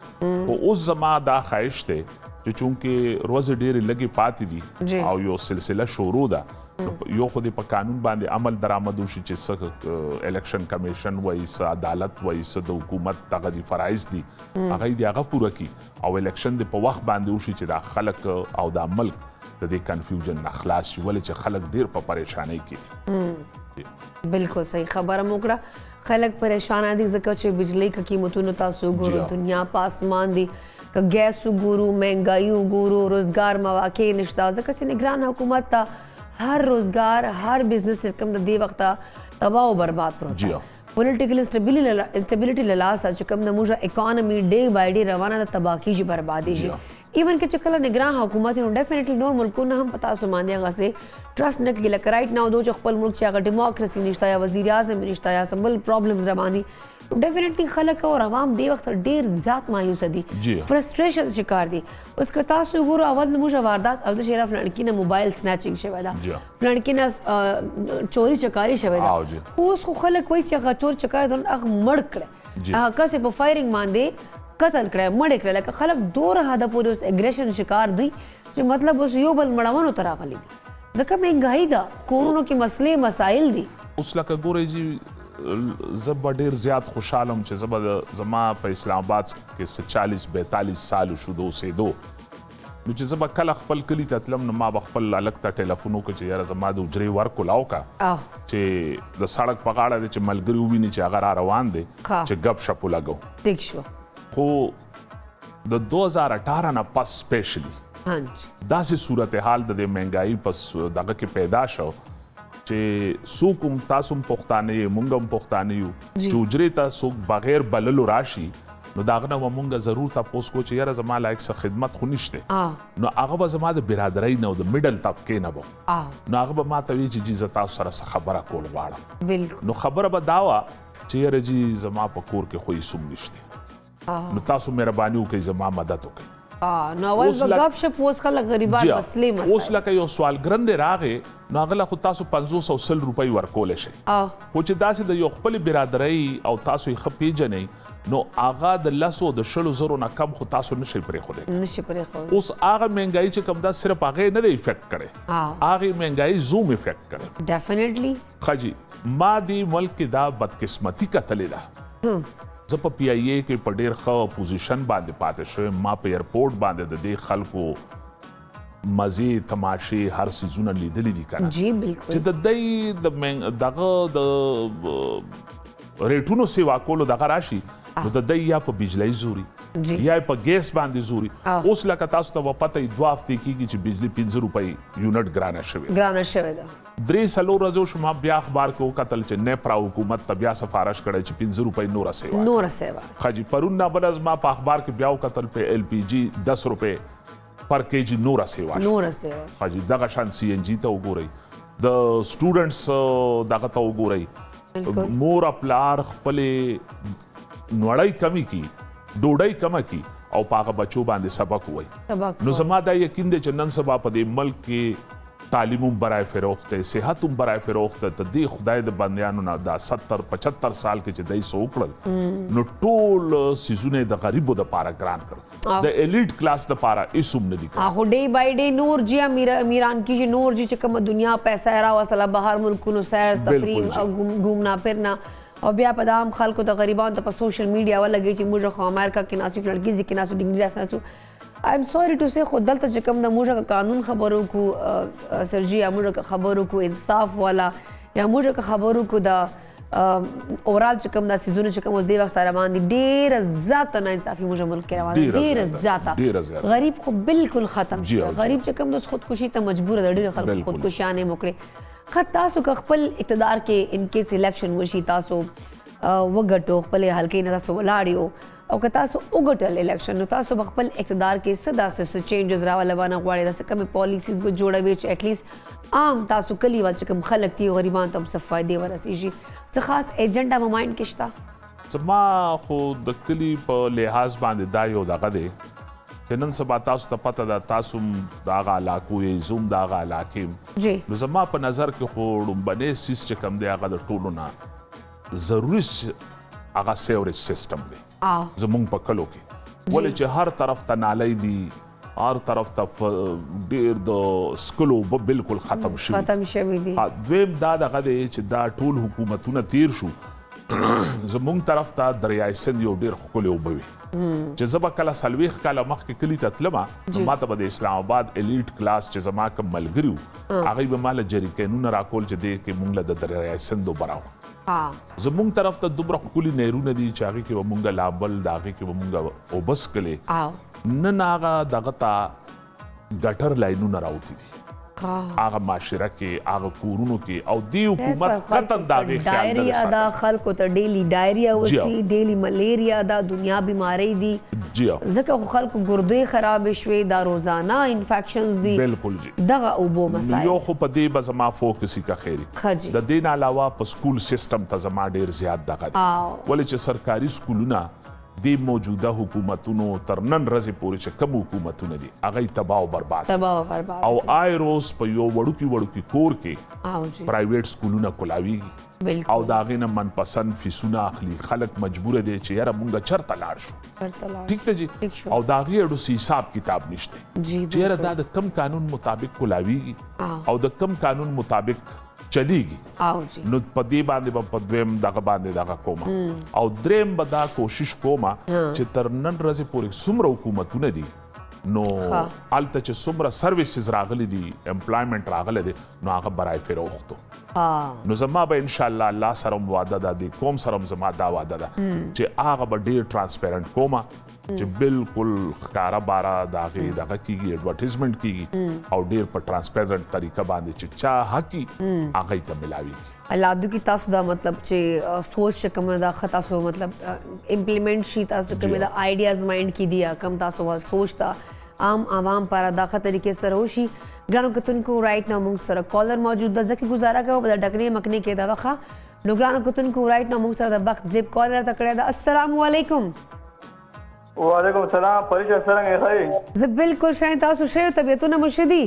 خو اوس زما دا خواهش دی چې چونکې ورځې ډېرې لږې پاتې دي او یو سلسله شروع ده یو خو دې په قانون باندې عمل درآمد وشي چې څه الیکشن کمیشن وایي څه عدالت وایي څه د حکومت دغه دي فرایض دي هغه یې د هغه پوره کړي او الیکشن دې په وخت باندې وشي چې دا خلک او دا ملک د دې کنفیوژن نه خلاص شي ولې چې خلک ډېر په پریشانۍ کې بالکل صحیح خبره مو کړه خلک پریشانه دي ځکه چې بجلی کا قیمتونو تاسو ګورو دنیا په اسمان دي که ګیس وګورو مهنګایي وګورو روزګار مواقع نشته ځکه چې نگران حکومت ته هر روزګار هر بزنس کوم د دې وخته تباہ او برباد پروت پولیټیکل انسټیبিলিټي له لاسه چې کوم زموږ اکانومي ډے بای ډے روانه ده تباہ کیږي بربادي شي ایون که چې کله نگران حکومت نو ډیفینیټلی نور ملکونه هم پتا سو باندې هغه سه ټرست نه کوي لکه رائټ ناو چې خپل ملک چې هغه ډیموکراسي نشته یا وزیر اعظم نشته یا سمبل پرابلمز روان دي ډیفینیټلی خلک او عوام دې وخت ډیر زیات مایوس دي فرستریشن شکار دي اوس که تاسو ګورو اول موږ واردات او د شرف لړکی نه موبایل سنیچینګ شوی دا لړکی نه چوری چکاری شوی دا اوس خو خلک وایي چې هغه چور چکار دون هغه مړ کړي هغه کسې په فایرینګ باندې قتل کړی مړ کړی لکه خلک دوره حده پورې اوس اګریشن شکار دي چې مطلب اوس یو بل مړونو ته راغلي دي ځکه مهنګایي ده کورونو کې مسلې مسایل دي اوس لکه ګورئ جی زه به ډېر زیات خوشحاله یم چې زه به زما په اسلام آباد کې څه 40-42 سال شو د اوسېدو نو چې زه به کله خپل کلي ته تلم نو ما به خپل هلک ته ټیلیفون وکړه چې یاره زما د حجرې ورک ولاو کا چې د سړک په غاړه دی چې ملګري وویني چې هغه را روان دی چې ګپ شپ ولګو ټیک شو خو د 2018 نه پس سپیشلی داسې صورتحال د دې مهنګایي پس دغه کې پیدا شو چې څوک هم تاسو هم پښتانه یې موږ هم پښتانه یو چې حجرې ته څوک بغیر بللو راشي نو د هغه نه به موږ ضرور تپوس کوو چې یاره زما لایق څه خدمت خو نشته نو هغه به زما د برادرۍ نه او د میډل طبقې نه به نو هغه به ما ته وایي چې جي زه تاسو سره څه خبره کول غواړم نو خبره به دا وه چې یاره جي زما په کور کې خو هیڅ هم نشته نو تاسو مهرباني وکړئ زما مدد وکړئ نو اول به ګپ شپ اوس خلک غریبان مسلې اوس لکه یو سوالګرن دی راغې نو هغه له خو تاسو 500 روپۍ ورکولی شئ خو چې داسې د یو خپلې برادرۍ او تاسو یې ښه پیژنئ نو هغه د 10 د 20 نه کم خو تاسو نشئ پرېښودی اوس هغه مهنګایي چې کوم دا صرف هغې نه دی افیکټ کړی هغې مهنګایي زوم افیکټ کړی ډیفینیټلی ښه جي ما دې ملک کې دا بدقسمتي کتلې ده زه په پی آی ای کې په ډېر ښه پوزیشن باندې پاتې شوی ما په ایرپورټ باندې د دې خلکو مزې تماشې هر څیزونه لیدلي دي که نه چې د دوی دغه د ریټونو سیوا کولو دغه راشي نو د دوی یا په بجلۍ زوري یا په ګیس باندې زوري اوس لکه تاسو ته به پته وي 2 هفتې کېږي چې بجلي 15 روپۍ یونټ ګرانه شوې ده 3-4 ورځو شما بیا اخبار کې وکتل چې نیپرا حکومت ته بیا سفارش کړی چې 15 روپۍ نوره سیوا ښه جي پرون نه بل ما په اخبار کې بیا وکتل په ایل پی جي 10 روپۍ پر کے جي نوره سیوا ښه جي دغه شان سی این جي ته وګورئ د سټوډنټس دغه ته وګورئ مور پلار خپلې نوړی کمی کی ډوډۍ کمه کی او په هغه بچو باندې سبق ووایي نو زما دا یقین دی چې نن سبا په دې ملک کې تعلیم هم برای فروخت دی صحت هم برای فروخت دی د دې خدای د بندیانو نه دا 70-75 سال کې چې دی څه وکړل نو ټول څیزونه د غریبو دپاره ګران کړل د ایلیټ کلاس دپاره هېڅ هم نه دي کړی خو ډے بای ډے نور جی امیران کیږي نور جی چې کومه دنیا پیسه یې راوصله بهر ملکونو سیر تفریح ګومنا پھرنا او بیا په دا هم خلکو ته غریبانو ته په سوشل میډیا ولګوي چې موږ خو امریکا کې ناسو فلړکیزي کې ناسو ډنګري داسې ناسو آی ایم سوري ټو سے خو دلته چې کوم د موږ قانون خبرو کو سرجي یا موږ خبرو کو انصاف والا یا موږ خبرو کو دا اورال چې کوم د سيزونو چې کوم د وخت روان دي ډېر زیاته ناانصافي موږ ملک کې روان دي ډېر زیاته غریب خو بالکل ختم شي غریب چې کوم د خودکشي ته مجبور دی ډېر خلک خودکشیانه موکړي خط تاسو که خپل اقتدار کې ان کیس الیکشن وشي تاسو وګټو خپل حلقې نه تاسو ولاړ او که تاسو وګټل الیکشن نو تاسو خپل اقتدار کې څه داسې چینجز راولونه غواړئ داسې کومې پالیسیز به جوړوي چې اټلیسټ عام تاسو کلیوال چې کوم خلک دي غریبان ته هم څه فایدې ورسیږي څه خاص ایجنډا مو مایند کې شته زما خو د کلي په لحاظ باندې دا یو دغه دی چې نن سبا تاسو ته پته ده تاسو هم د هغه علاقو یې زه هم د هغه علاقې یم نو زما په نظر کې خو لومبنی سیس چې کوم دی هغه د ټولو نه ضروري هغه سیوریج سیسټم دی زمونږ په کلو کې ولې چې هر طرف ته نالۍ دي هر طرف ته ډېر د سکلو اوبه بالکل ختم شوي دي دویم دا دغه دی چې دا ټول حکومتونه تیر شو زمونږ طرف ته دریای سند یو ډېر ښکلې اوبه وي چې زه به کله 40 کاله مخکې کلي ته تلمه نو ما ته به د اسلام آباد الیټ کلاس چې زما کوم ملګري وو هغوی به ما له جریکینونه راکول چې دې کې مونږ له د دریای سند اوبه راوړه زمونږ طرف ته دومره ښکلي نهرونه دي چې هغې کې به مونږ لامبل د هغې کې به مونږ اوبه څکلې نن هغه دغه ته ګټر لاینونه راوتي دي هغه معاشره کې هغه کورونو کې او دی حکومت قطن د هغې خیال نه ډایریا دا خلکو ته ډیلی ډایریا وسی ډیلی ملیریا دا دنیا بیماری دي ځکه خو خلکو ګردې خرابې شوې دا روزانه انفیکشنز دي بالکل جی دغه اوبو مسایل یو خو په دې به زما فوکس کا خیری د دې نه علاوه په سکول سیستم ته زما ډېر زیات دغه دی ولې چې سرکاري سکولونه د موجوده حکومتونو تر نن ورځې پورې چې کوم حکومتونه دي هغه تباہ او برباد او روز په یو وړوکي کور کې پرایویټ سکولونه کولاویږي او د هغې نه منپسند فیسونه اخلي خلک مجبوره دی چې یاره مونږ چرته لاړ شو ټیک ته جی او د هغې اډو څه حساب کتاب نشته چې یاره دا د کم قانون مطابق کولاویږي او د کم قانون مطابق چلیږي نو په دې باندې به په دویم دغه باندې دغه کومه او دریم به دا کوشش کومه چې تر نن ورځې پورې څومره حکومتونه دي نو هلته چې څومره سروسز راغلي دي امپلایمنټ راغلی دی نو هغه برای فروختو نو زما به انشاءالله الله سره هم واده ده د قوم سره هم زما دا واده ده چې هغه به ډېر ټرانسپیرنټ کومه چې بالکل ښکاره باره د هغې دغه کېږي اډورټیزمنټ کېږي او ډېر په ټرانسپیرنټ طریقه باندې چې چا حق وي هغوی ته ملاویږي الله دې کې تاسو دا مطلب چې سوچ چې کومه دا ښه تاسو مطلب امپلیمنټ شي تاسو کومه دا آیډیاز مایند کې دي کم تاسو سوچ تا عام عوام پر دا ښه طریقې سره وشي ګرانو کتونکو رائټ نو موږ سره کالر موجود ده ځکه گزاره کوو په ډکنې مکنې کې دا وخه نو ګرانو کتونکو رائټ نو موږ سره د وخت زیب کالر ته کړی ده السلام علیکم وعلیکم السلام پریشه څنګه یې زه بالکل ښه تاسو ښه طبیعتونه مو ښه دي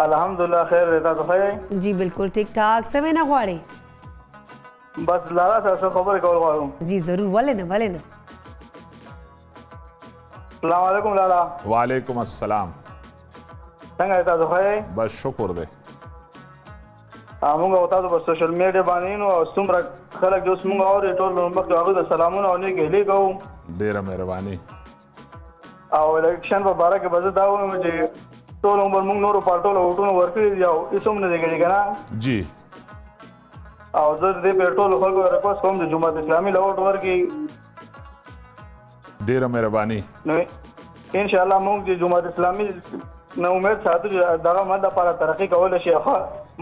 الحمدلله خیر دی تاسو ښه جی بالکل ټیک ټاک څه وینا غواړئ بس لالا سره خبرې کول غواړم جی ضرور ولې نه السلام علیکم لالا وعلیکم السلام څنګه یې تاسو ښه بس شکر دی موږ او تاسو په سوشل میډیا باندې نو څومره خلک چې اوس موږ اوري ټول مخکې هغوی ته سلامونه او نیکې هیلې کوو ډېره مهرباني او الیکشن په باره کې به زه دا ووایم چې ټول عمر موږ نورو پارټو له ووټونه ورکړي دي او هېڅ هم نه دی کړي که نه جی او زه د دې په ټولو خلکو ریکوست کوم چې جماعت اسلامي له ووټ ورکړي ډېره مهرباني نو انشاءالله موږ د جماعت اسلامي نه امید ساتو چې دغه مد لپاره ترقي کولی شي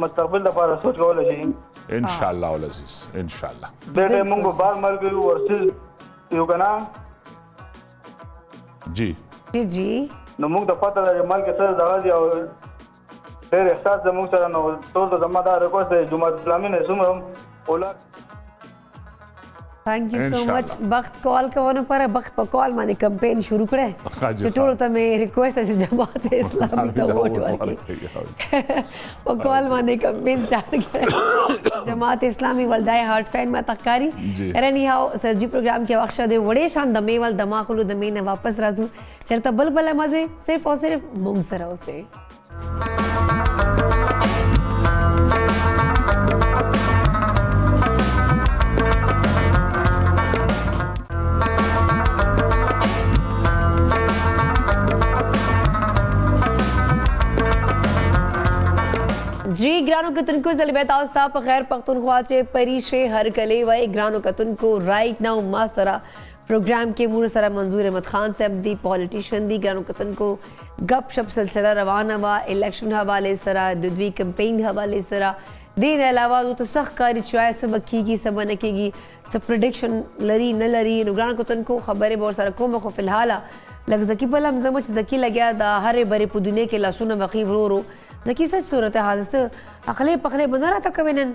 مستقبل لپاره سوچ کولی شي انشاءالله العزیز انشاءالله دې ټایم موږ به بعض ملګري ورسیز یو که نه جی جی نو موږ د پته ده چې ملک سره دغه دي او ډېر احساس زموږ سره نو ټول ته زما دا ریکوست دی جماعت اسلامي نه څومره هم اولاد تھینک یو سو مچ بخت کال کوونو پر بخت په کال باندې کمپین شروع کړه چې ټول ته مې ریکوست ہے جماعت اسلامی ته ووټ ورکړي په کال باندې کمپین سٹارټ کړه جماعت اسلامی ولدای هارت فین ما تکاری رنی هاو سرجی پروگرام کې وخت ده وړې شان د میول دماغلو د مینه واپس راځو چرته بل مزه صرف او صرف مونږ سره اوسه جی ګرانو کتونکو زلبه تاسو ته په خیر پښتونخوا چې پریشه هر کلی وای ګرانو کتونکو رائټ ناو ما سره پروگرام کې مور سره منظور احمد خان صاحب دی پالیټیشن دی ګرانو کتونکو غپ شپ سلسله روانه وا الیکشن حواله سره د دوی کمپین حواله سره دین علاوه د سخت کاری چوای سب کیږي سب نه کیږي سب پریډکشن لري نه لري نو ګرانو کتونکو خبره به سره کوم خو فلحال لږ ځکه په لمزه مچ ځکه لګیا د هرې بری په دنیا کې لاسونه وقیف ورو ځکه څه صورت حال څه اخلی پخلی به نه راته کوې نن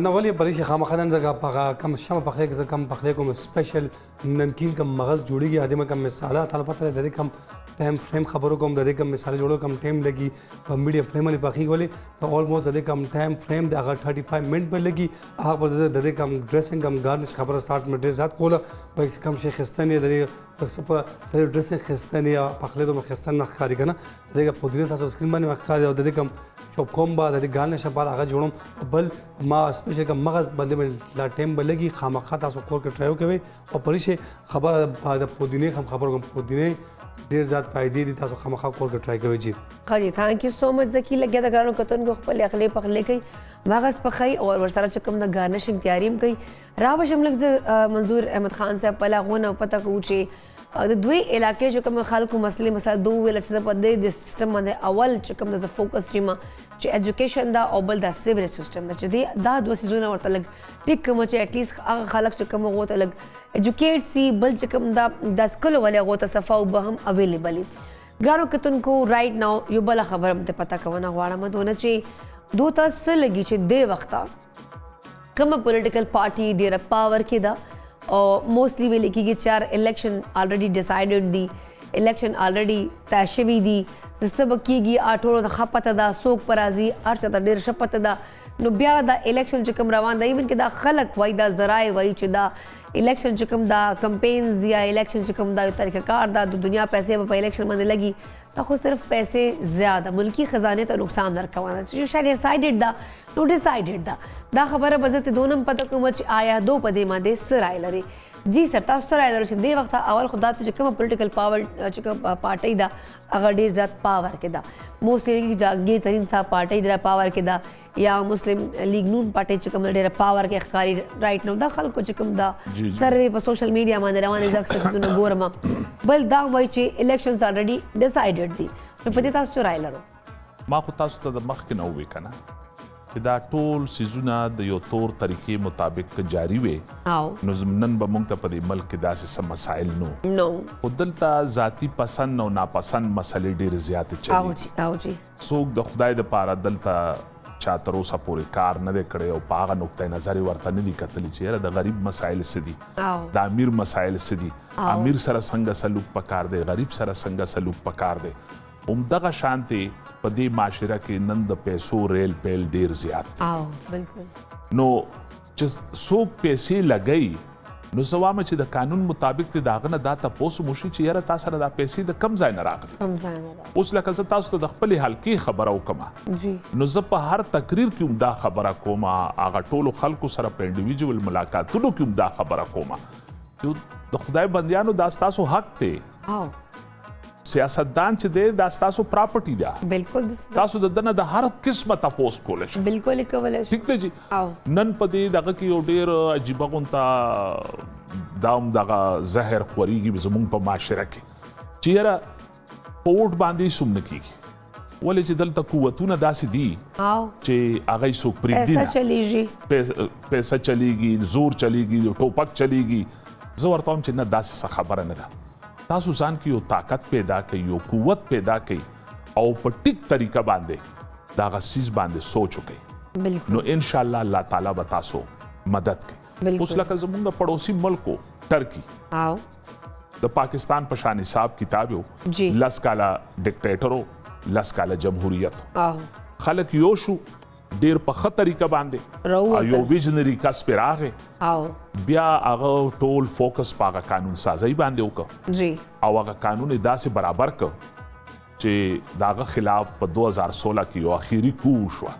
نه ولې پریشه خامخا نن زه کم شمه پخلی کې زه کم پخلی کوم سپیشل نمکین کم مغز جوړیږي ادمه کم مثاله تعالی پته د دې کم ټایم فریم خبرو کوم د دې کم مثال جوړو کم ټایم لګي په میډیم فریم باندې پخې ولې ته آلموست د دې کم ټایم فریم د هغه 35 منټ په لګي هغه په د دې کم ډریسینګ کم گارنش خبره سٹارټ مې ډیر زیات کوله په کم شي خستنی د دې په ډریسینګ خستنی یا پخلی دوه خستن نه ښکاري کنه دغه پودینه تاسو سکرین باندې ښکاري او د دې کم چوپ کوم با د دې گارنش په هغه جوړم بل ما سپیشل کم مغز بل مې لا ټایم بلګي خامخا تاسو کور کې ټرایو کوي او پریشه خبره د پودینه خبر کوم پودینه ډیر زیات فائدې دي تاسو خامخا کور کې ټرای کوئ جی خاجي ثانک یو سو مچ زکی لګیا د ګرانو کتونکو خپل اخلی پخلی کوي مغز پخی او ورسره چې کوم د گارنشنګ تیاری هم کوي را به شم لږ منظور احمد خان صاحب په لاغونه پته کوو چې د دوی علاقې چې کوم خلکو مسلې مثلا دوه ویل چې په دې سیستم باندې اول چې کوم د فوکس ټیمه چې ایجوکیشن دا او بل د سیوریج سیستم دا چې دا دوه سیزونه ورته لګ ټیک کوم چې اټ لیست هغه خلک چې کوم غوته لګ ایجوکیټ سی بل چې کوم دا د سکول ولې غوته صفه او به هم اویلیبل ګرانو کتونکو رائټ ناو یو بل خبره مته پتا کوونه غواړم دونه چې دوه تاسو لګي چې د وخت کوم پولیټیکل پارټي ډیره پاور کې دا او موستلی ویل کېږي چې الیکشن الریډي ډیسایډډ دي الیکشن الریډي طے شوي دي سبب کېږي ټولو ته ښه پته ده څوک په راځي هر چا ته ډېر ښه پته ده نو بیا دا الیکشن چې کوم روان دی ایون کې دا خلک وایي دا ذرایع وایي چې دا الیکشن چې کوم دا کمپینز یا الیکشن چې کوم دا یو طریقه کار دا د دنیا پیسې په الیکشن باندې لګي دا خو صرف پیسې زیاده ملکی خزانه ته نقصان ورکوونه چې شاید ډیسایډډ دا نو ډیسایډډ دا خبره به زه ته دونم پته کوم چې آیا دو په دې باندې څه رایه لري جی سر تاسو سره لرو چې دې وخت اول خدا ته چې کوم پولیټیکل پاور چې کوم پارټي دا هغه ډیر زیات پاور کې دا موستلی جاګي ترين صاحب پارټي ډیر پاور کې دا یا مسلم لیگ نون پارټي چې کوم ډیر پاور کې ښکاری رائټ نو دا خلکو چې کوم دا سروي په سوشل میډیا باندې روانې ځکه څه ګورم بل دا وایي چې الیکشنز الریډي ډیسایډډ دي نو په دې تاسو رائے لرو ما خو تاسو ته د مخکې نه ووی کنه چې دا ټول سیزونه د یو تور طریقې مطابق جاری وي نو نن به موږ ته په دې ملک کې داسې څه مسایل نو خو دلته ذاتي پسند او ناپسند مسلې ډېرې زیاتې چلي څوک د خدای دپاره دلته چا تر اوسه پورې کار نه دی کړی او په هغه نقطه نظر یې ورته نه دي کتلي چې یاره د غریب مسایل څه دي د امیر مسایل څه دي امیر سره څنګه سلوک پکار دی غریب سره څنګه سلوک پکار دی همدغه شانتې په دې معاشره کې نن د پیسو ریل پیل ډیر زیات نو چې څوک پیسې لګوي نو زه وایم چې د قانون مطابق د هغه نه دا تپوس وشي چې یاره تا سره دا پیسې د کم ځای نه راغلي اوس لکه زه تاسو ته د خپلې حلقې خبره وکړم نو زه په هر تقریر کې هم دا خبره کوم هغه ټولو خلکو سره په انډیویجوال ملاقاتونو کې هم دا خبره کوم چې د خدای بندیانو دا ستاسو حق دی سیاستدان چې دی دا ستاسو پراپرټي ده بالکل تاسو د دنه د هر قسمه تپوس کولی شئ بالکل کولی شئ ٹھیک دی جی نن په دې دغه کې یو ډېر عجیبه غونته دا هم دغه زهر خورېږي زموږ په معاشره کې چې یاره په ووټ باندې هېڅ هم نه کېږي ولې چې دلته قوتونه داسې دي چې هغه یې څوک پرېږدي نه پیسه چلیږي زور چلیږي ټوپک چلیږي زه ورته وایم چې نه داسې څه خبره نه ده تاسو ځان کې یو طاقت پیدا کړئ یو قوت پیدا کړئ او په ټیک طریقه باندې د هغه څیز باندې سوچ وکړئ نو انشاءالله الله تعالی به تاسو مدد کوي اوس لکه زموږ پړوسي ملک ټرکی د پاکستان په شان حساب کتاب یو 10 کاله ډیکټیټر 10 کاله جمهوریت خلک یو شو ډیر په ښه طریقه باندې یو ویژنري کس پې راغی بیا هغه ټول فوکس په هغه قانون سازۍ باندې وکړه او هغه قانون یې داسې برابر کړ چې د هغه خلاف په 2016 کې یو اخیري کو وشوه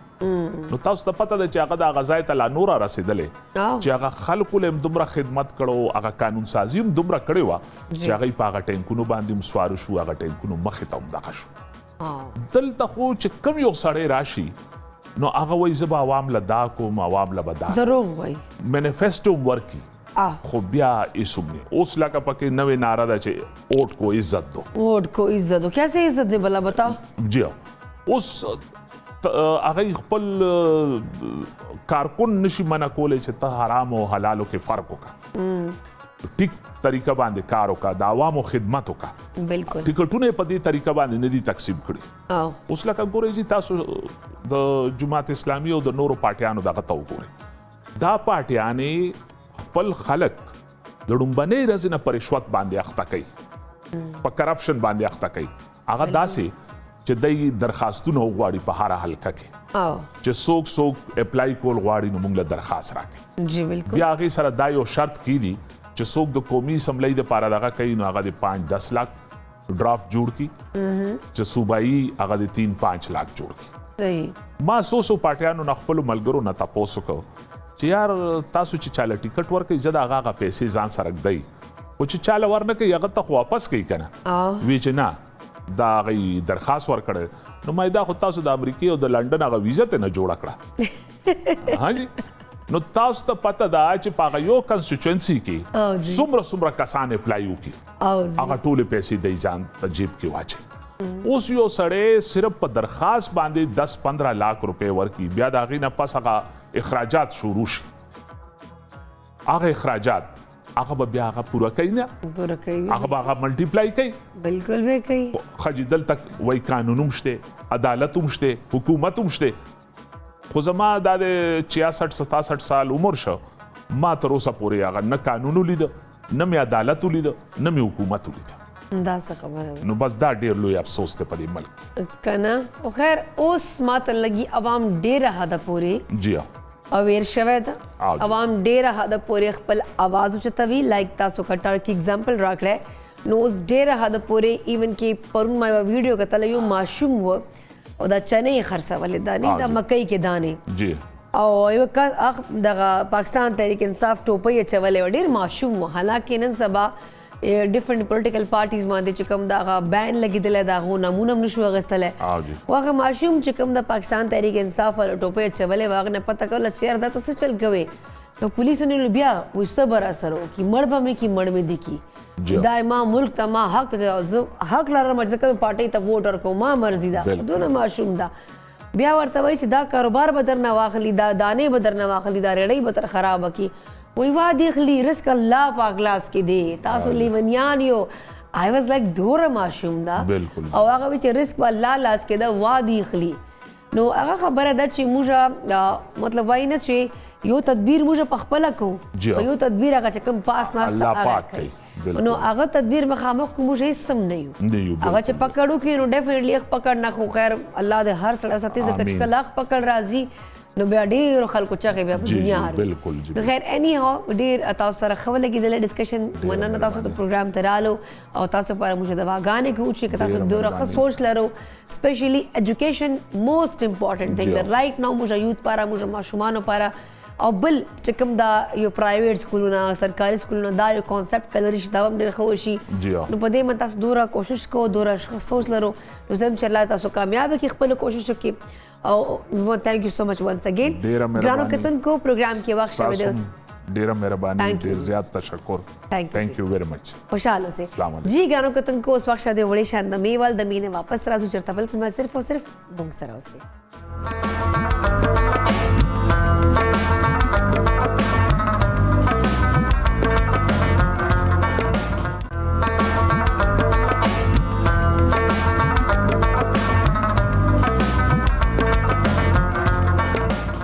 نو تاسو ته پته ده چې هغه د هغه ځای ته لا نوره رسېدلی چې هغه خلکو له هم دومره خدمت کړو هغه قانون سازي هم دومره کړې وه چې هغوی په هغه ټینکونو باندې هم سواره شو هغه ټینکونو مخې ته هم دغه شو دلته خو چې کوم یو سړی راشي نو هغه وایي زه به عوام له دا کوم عوام له به دا دروغ وایي منیفیسټو هم ورکي خو بیا هېڅ هم نه اوس لکه پکې نوې ناره ده چې ووټ کو عزت دو ووټ کو عزت دو کیسے عزت دی بلا بتاؤ جی اوس هغه خپل کارکن نشي منع کولی چې ته حرام او حلالو کې فرق وکړه ټیک طریقه باندې کار وکړه د عوامو خدمت وکړه بالکل ټکټونه په دې طریقه باندې نه دي تقسیم کړي او اوس لکه ګورئ جی تاسو د جماعت اسلامي او د نورو پارټیانو دغه ته وګورئ دا پارټیانې خپل خلک د ډومبنۍ ورځې نه په رشوت باندې اخته کوي په کرپشن باندې اخته کوي هغه داسې چې دی درخواستونه وغواړي په هره حلقه کې او چې څوک اپلای کول غواړي نو موږ له درخواست راکړي جی بالکل بیا هغې سره دا یو شرط کیدي چې څوک د قومي اسمبلی دپاره دغه کوي نو هغه د 5-10 لاک ډرافټ جوړ کړي چې صوبایي هغه د 3-5 لاک جوړ کړي صحیح ما څو پارټیانو نه خپلو ملګرو نه تپوس وکړو چې یار تاسو چې چاله ټیکټ ورکوئ زه د هغه پیسې ځان سره ږدئ خو چې چاله ورنه کوي هغه ته خو واپس کوي که نه وی چې نه دا هغې درخواست ورکړی نو ما دا خو تاسو د امریکې او د لنډن هغه ویزه ته نه جوړه کړه ها جی نو تاسو ته پته ده چې په هغه یو کنسټیچوئنسي کې څومره کسان اپلای وکړي هغه ټولې پیسې دی ځان په جیب کې واچوي اوس یو سړی صرف په درخواست باندې 10-15 لاک روپۍ ورکړي بیا د هغې نه پس هغه اخراجات شروع شي هغه اخراجات هغه به بیا هغه پوره کوي نه پوره کوي هغه به هغه ملټیپلای کوي بالکل به کوي خو دلته وایي قانون هم شته عدالت هم شته حکومت هم شته خو زما دا د 66-67 سال عمر شو ما تر اوسه پورې هغه نه قانون ولیده نه مې عدالت ولیده نه مې حکومت ولیده دا څه خبره ده نو بس دا ډېر لوی افسوس دی په دې ملک که نه خو خیر اوس ماته لګي عوام ډېره حده پورې جی اویر شوی ده او جی. عوام ډېره حده پورې خپل آواز اوچتوي لایک تاسو کټر کې اگزامپل راکړی نو اوس ډېره حده پورې ایون کې پرون ما یوه ویډیو کتله یو ماشوم و او دا چنې خرڅولې دانې د مکۍ کې دانې جی او یو دغه پاکستان تحریک انصاف ټوپۍ اچولې وه ډېر ماشوم و حالانکې نن سبا ډفرنٹ پولیټیکل پارټیز باندې چې کوم د هغه بین لګېدلی د هغو نمونه هم نشو اخیستلی خو هغه ماشوم چې کوم د پاکستان تحریک انصاف والا ټوپۍ اچولی وه هغه نه پته کوله چې یار دا ته څه چل کوې نو پولیسو نه بیا وایي څه به راسره وکړي مړ به مې کړي مړ مې دې کړي دا ما ملک ته ما حق زه حق لرم چې کومې پارټۍ ته ووټ ورکوم ما مرضي ده دونه ماشوم ده بیا ورته وایي چې دا کاروبار به درنه واخلي دا دانې به درنه واخلي دا ریړۍ به تر خرابه کړي وی وا دیخلی رزق الله پاک لاس کې دی تاسو لیونیان یو آی واز لایک دوره ماشوم دا او هغه وی چې رزق الله لاس کې دا وا دیخلی نو هغه خبره ده چې موږ مطلب وای نه چې یو تدبیر موږ په خپله کوو یو تدبیر هغه چې کوم پاس ناسته هغه کوي نو هغه تدبیر مخامخ کوو موږ هېڅ هم نه یو هغه چې پکړو کې نو ډیفینټلی اخ پکړ نه خو خیر الله دې هر سړی ساتي ځکه چې کله اخ پکړ راځي نو بیا ډېرو خلکو چغې بیا په دنیا هروي نو خیر اني هاو ډېر تاسو سره ښه ولګېدلی ډسکشن مننه تاسو ته پروګرام ته رالو او تاسو لپاره موږ دواګانې کوو چې که تاسو دومره ښه سوچ لرو سپیشلی ایجوکیشن موسٹ امپورټنټ تھنګ ده رایټ ناو موږ یوت پاره موږ ماشومانو پاره او بل چې کوم دا یو پرایویټ سکولونه سرکاري سکولونه دا یو کانسپټ کلر شي دا هم ډېر ښه وشي نو په دې من تاسو دومره کوشش کوو دومره ښه سوچ لرو نو زه انشاءالله تاسو کامیابه کړي خپله کوشش وکړي او تھینک یو سو مچ ونس اگین ګرانو کتونکو پروګرام کې وخت شوی دی ډیره مهرباني ډیر زیات تشکر تھینک یو ویری مچ خوشحال اوسئ جی ګرانو کتونکو اس وخت شاده وړي شاند میوال د مینه واپس راځو چرته بل په صرف او صرف مونږ سره اوسئ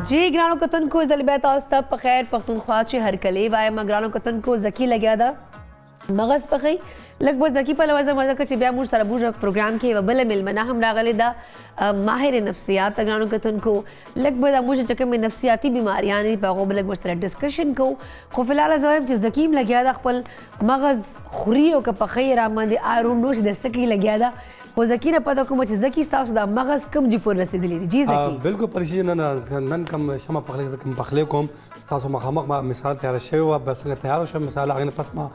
جی ګرانو کتونکو زه بیا تاسو ته په خیر پښتونخوا چې هرکلی وایم ګرانو کتونکو زکي لګیا ده مغز پخی لږ به زکي په لوازه مزه چې بیا موږ سره موږ پروګرام کې یوه بله میلمنه هم راغلې ده ماهر نفسیات ګرانو کتونکو لږ به دا موږ چې کومې نفسیاتي بیماریان دي په هغو به لږ ورسره ډسکشن کوو خو فلحال زه وایم چې زکي هم لګیا ده خپل مغز خوري او که پخی را باندې آیرون نوش د سکي لګیا ده خو زکي نه پته کومه چې زکي ستاسو دا مغز کوم جي پورې رسېدلی دي جی زکي بالکل پریشي نن کوم شمه پخلی زه کوم پخلی کوم ستاسو مخامخ ما مثال تیاره شوې وه بیا څنګه تیاره شوه مثال هغې نه پس ما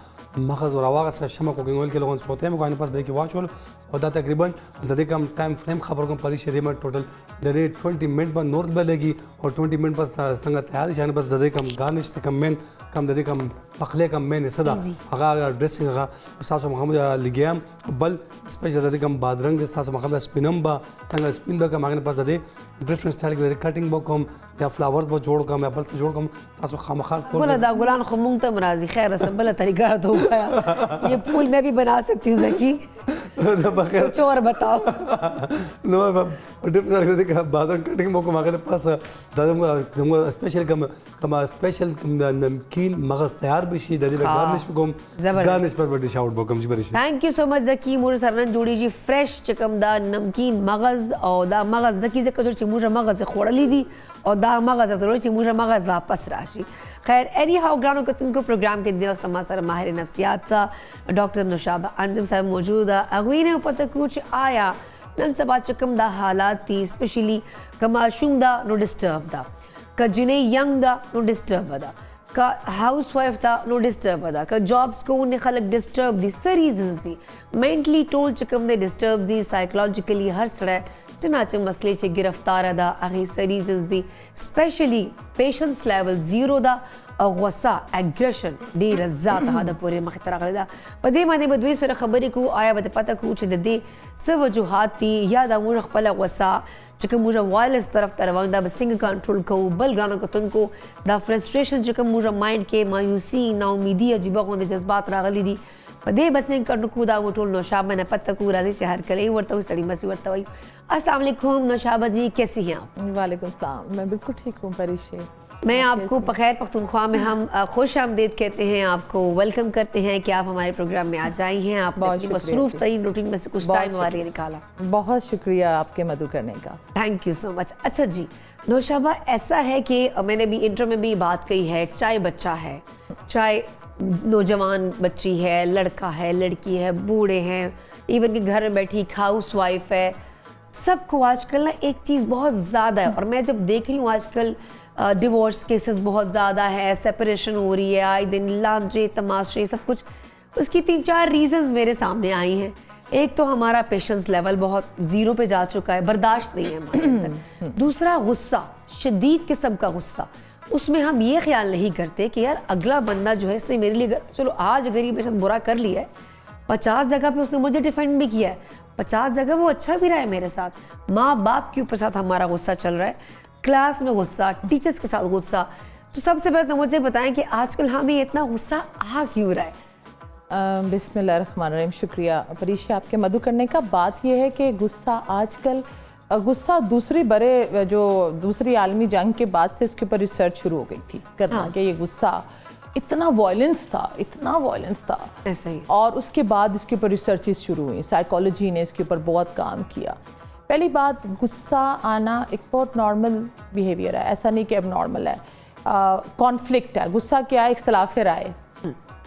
مغز راواغسته شمه کوکینګ اویل کې لږ سوتی مې کو پس به کې واچول او دا تقریبا د دې کم ټایم فریم خبر کوم پریشي دې ما ټوټل د دې 20 منټ به نور به لګي او 20 منټ پس څنګه تیار شي بس د دې کم گارنش ته کم مین کم د دې کم پخلی کم مین صدا هغه ډریسینګ هغه ستاسو مخامخ لګیم بل سپیشل د دې کم بادرنګ ستاسو مخامخ سپینم با څنګه سپین به کوم هغه پس د دې ډیفرنٹ سټایل کې کټینګ به کوم یا فلاورز به جوړ کړم یا بل څه جوړ کړم تاسو خامخا بولا دا گلان خو مونږ ته مرضی خیر سبلا طریقہ تو یہ پھول میں بھی بنا سکتی ہوں زکی بخیر کچھ اور بتاؤ نو ډېر څه دې که بادام کټینګ مو کوم هغه پاس دا زموږ سپیشل کوم سپیشل نمکین مغز تیار بشي د دې گارنش کوم گارنش پر ډیش آؤٹ وکم جی برشي تھینک یو سو مچ زکی مور سرنن جوړی جی فریش چکم دا نمکین مغز او دا مغز زکی زکه چې مور مغز خوړلې دي او دا مغز ضرور چې مور مغز واپس راشي خیر اینی ہاؤ گرانو کتن کو پروگرام کے دے وقت ہمارا سر ماہر نفسیات تھا ڈاکٹر نوشابہ انجم صاحب موجود ہے اگوی نے پتہ کچھ آیا نن سبا چکم دا حالات تھی اسپیشلی کا معشوم دا نو ڈسٹرب دا کا جنہیں ینگ دا نو ڈسٹرب دا کا ہاؤس وائف دا نو ڈسٹرب دا کا جابس کو انہیں خلق ڈسٹرب دی سر ریزنز دی مینٹلی ٹول چکم دے ڈسٹرب دی سائیکلوجیکلی ہر سڑے چنانچہ مسئلے چے گرفتار دا اغی سریزنز دی اسپیشلی پیشنس لیول زیرو دا او غصہ ایگریشن دیر زیادہ دا پورے مخترہ غلی دا پا دے مانے بدوی سر خبری کو آیا بتا پتا کو چھے دے سو وجوہات تی یا دا موجہ خپلا غصہ چکہ موجہ وائلنس طرف تروان دا بسنگ کنٹرول کو بل گانوں کو تن کو دا فرسٹریشن چکہ موجہ مائنڈ کے مایوسی نا امیدی عجیبہ ہوندے جذبات راغلی دی پدے بسنگ کنٹرول دا وٹول نوشابہ نے پتہ کو رازی شہر کلے ورطا ہوئی سڑی مسی ورطا ہوئی السلام علیکم نوشابہ جی کیسی ہیں آپ؟ وعلیکم السلام میں بالکل ٹھیک ہوں پریشے میں آپ کو بخیر پختونخوا میں ہم خوش آمدید کہتے ہیں آپ کو ویلکم کرتے ہیں کہ آپ ہمارے پروگرام میں آج آئی ہیں آپ نے اپنی مصروف ترین روٹین میں سے کچھ ٹائم ہمارے لیے نکالا بہت شکریہ آپ کے مدعو کرنے کا تھینک یو سو مچ اچھا جی نوشابہ ایسا ہے کہ میں نے بھی انٹرو میں بھی بات کہی ہے چاہے بچہ ہے چاہے نوجوان بچی ہے لڑکا ہے لڑکی ہے بوڑھے ہیں ایون کہ گھر میں بیٹھی ہاؤس وائف ہے سب کو آج کل نا ایک چیز بہت زیادہ ہے اور میں جب دیکھ رہی ہوں آج کل ڈیورس کیسز بہت زیادہ ہے سیپریشن ہو رہی ہے آئے دن لانجے تماشے سب کچھ اس کی 3-4 ریزنز میرے سامنے آئی ہیں ایک تو ہمارا پیشنس لیول بہت زیرو پہ جا چکا ہے برداشت نہیں ہے ہمارے اندر دوسرا غصہ شدید قسم کا غصہ اس میں ہم یہ خیال نہیں کرتے کہ یار اگلا بندہ جو ہے اس نے میرے لیے چلو آج اگر یہ میرے ساتھ برا کر لیا ہے 50 جگہ پہ اس نے مجھے ڈیفینڈ بھی کیا ہے 50 جگہ وہ اچھا بھی رہا ہے میرے ساتھ ماں باپ کے اوپر ساتھ ہمارا غصہ چل رہا ہے کلاس میں غصہ ٹیچرز کے ساتھ غصہ تو سب سے پہلے تو مجھے بتائیں کہ آج کل ہمیں اتنا غصہ آ کیوں رہا ہے؟ بسم اللہ الرحمن الرحیم شکریہ پریشے آپ کے مدعو کرنے کا بات یہ ہے کہ غصہ آج کل غصہ دوسری عالمی جنگ کے بعد سے اس کے اوپر ریسرچ شروع ہو گئی تھی کرنا کہ یہ غصہ اتنا وائلنس تھا ایسا ہی اور اس کے بعد اس کے اوپر ریسرچز شروع ہوئی سائیکالوجی نے اس کے اوپر بہت کام کیا پہلی بات غصہ آنا ایک بہت نارمل بیہیویئر ہے ایسا نہیں کہ اب نارمل ہے کانفلکٹ ہے غصہ کیا ہے اختلاف رائے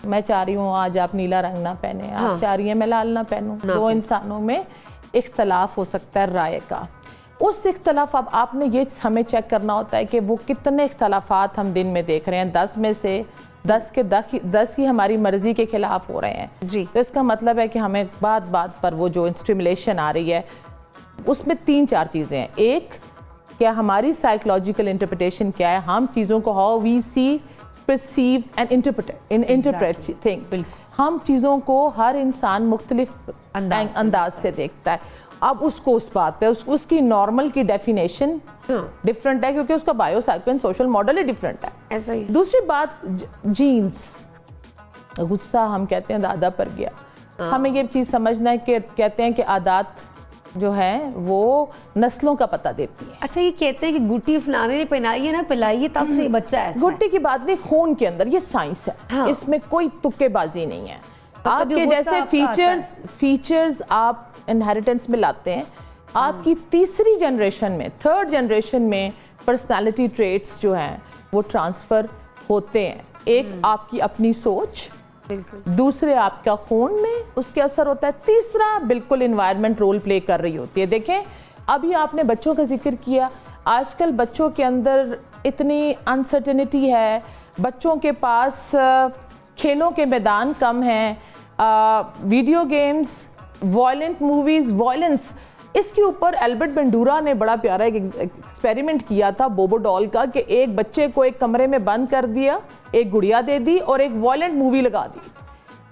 میں چاہ رہی ہوں آج آپ نیلا رنگ نہ پہنے آپ چاہ رہی ہیں میں لال نہ پہنوں دو انسانوں میں اختلاف ہو سکتا ہے رائے کا اس اختلاف اب آپ نے یہ ہمیں چیک کرنا ہوتا ہے کہ وہ کتنے اختلافات ہم دن میں دیکھ رہے ہیں 10 میں سے 10 کے 10 ہی ہماری مرضی کے خلاف ہو رہے ہیں جی تو اس کا مطلب ہے کہ ہمیں بات پر وہ جو اسٹیمولیشن آ رہی ہے اس میں 3-4 چیزیں ہیں ایک کیا ہماری سائیکلوجیکل انٹرپریٹیشن کیا ہے ہم چیزوں کو ہاؤ وی سی پرسیو اینڈ انٹرپریٹ تھنگس ہم چیزوں کو ہر انسان مختلف انداز سے دیکھتا ہے اب اس کو اس بات پہ اس کی نارمل کی ڈیفینیشن ڈفرینٹ ہے کیونکہ اس کا بایو سائیکل سوشل ماڈل ہی ڈفرینٹ ہے ایسا ہی دوسری بات جینز غصہ ہم کہتے ہیں دادا پر گیا ہمیں یہ چیز سمجھنا ہے کہ کہتے ہیں کہ عادات جو ہیں وہ نسلوں کا پتہ دیتی ہیں اچھا یہ کہتے ہیں کہ گٹی فلانے نے پہنائی ہے نا پلائیے تب سے بچہ ایسا گٹی کی بات نہیں خون کے اندر یہ سائنس ہے اس میں کوئی تکے بازی نہیں ہے آپ کے جیسے فیچرز آپ انہیریٹنس میں لاتے ہیں آپ کی تیسری جنریشن میں 3rd جنریشن میں پرسنالٹی ٹریٹس جو ہیں وہ ٹرانسفر ہوتے ہیں ایک آپ کی اپنی سوچ دوسرے آپ کا خون میں اس کے اثر ہوتا ہے تیسرا بالکل انوائرمنٹ رول پلے کر رہی ہوتی ہے دیکھیں ابھی آپ نے بچوں کا ذکر کیا آج کل بچوں کے اندر اتنی انسرٹنٹی ہے بچوں کے پاس کھیلوں کے میدان کم ہیں ویڈیو گیمز وائلنٹ موویز وائلنس اس کے اوپر البرٹ بینڈورا نے بڑا پیارا ایک ایکسپیریمنٹ کیا تھا بوبو ڈال کا کہ ایک بچے کو ایک کمرے میں بند کر دیا ایک گڑیا دے دی اور ایک وائلنٹ مووی لگا دی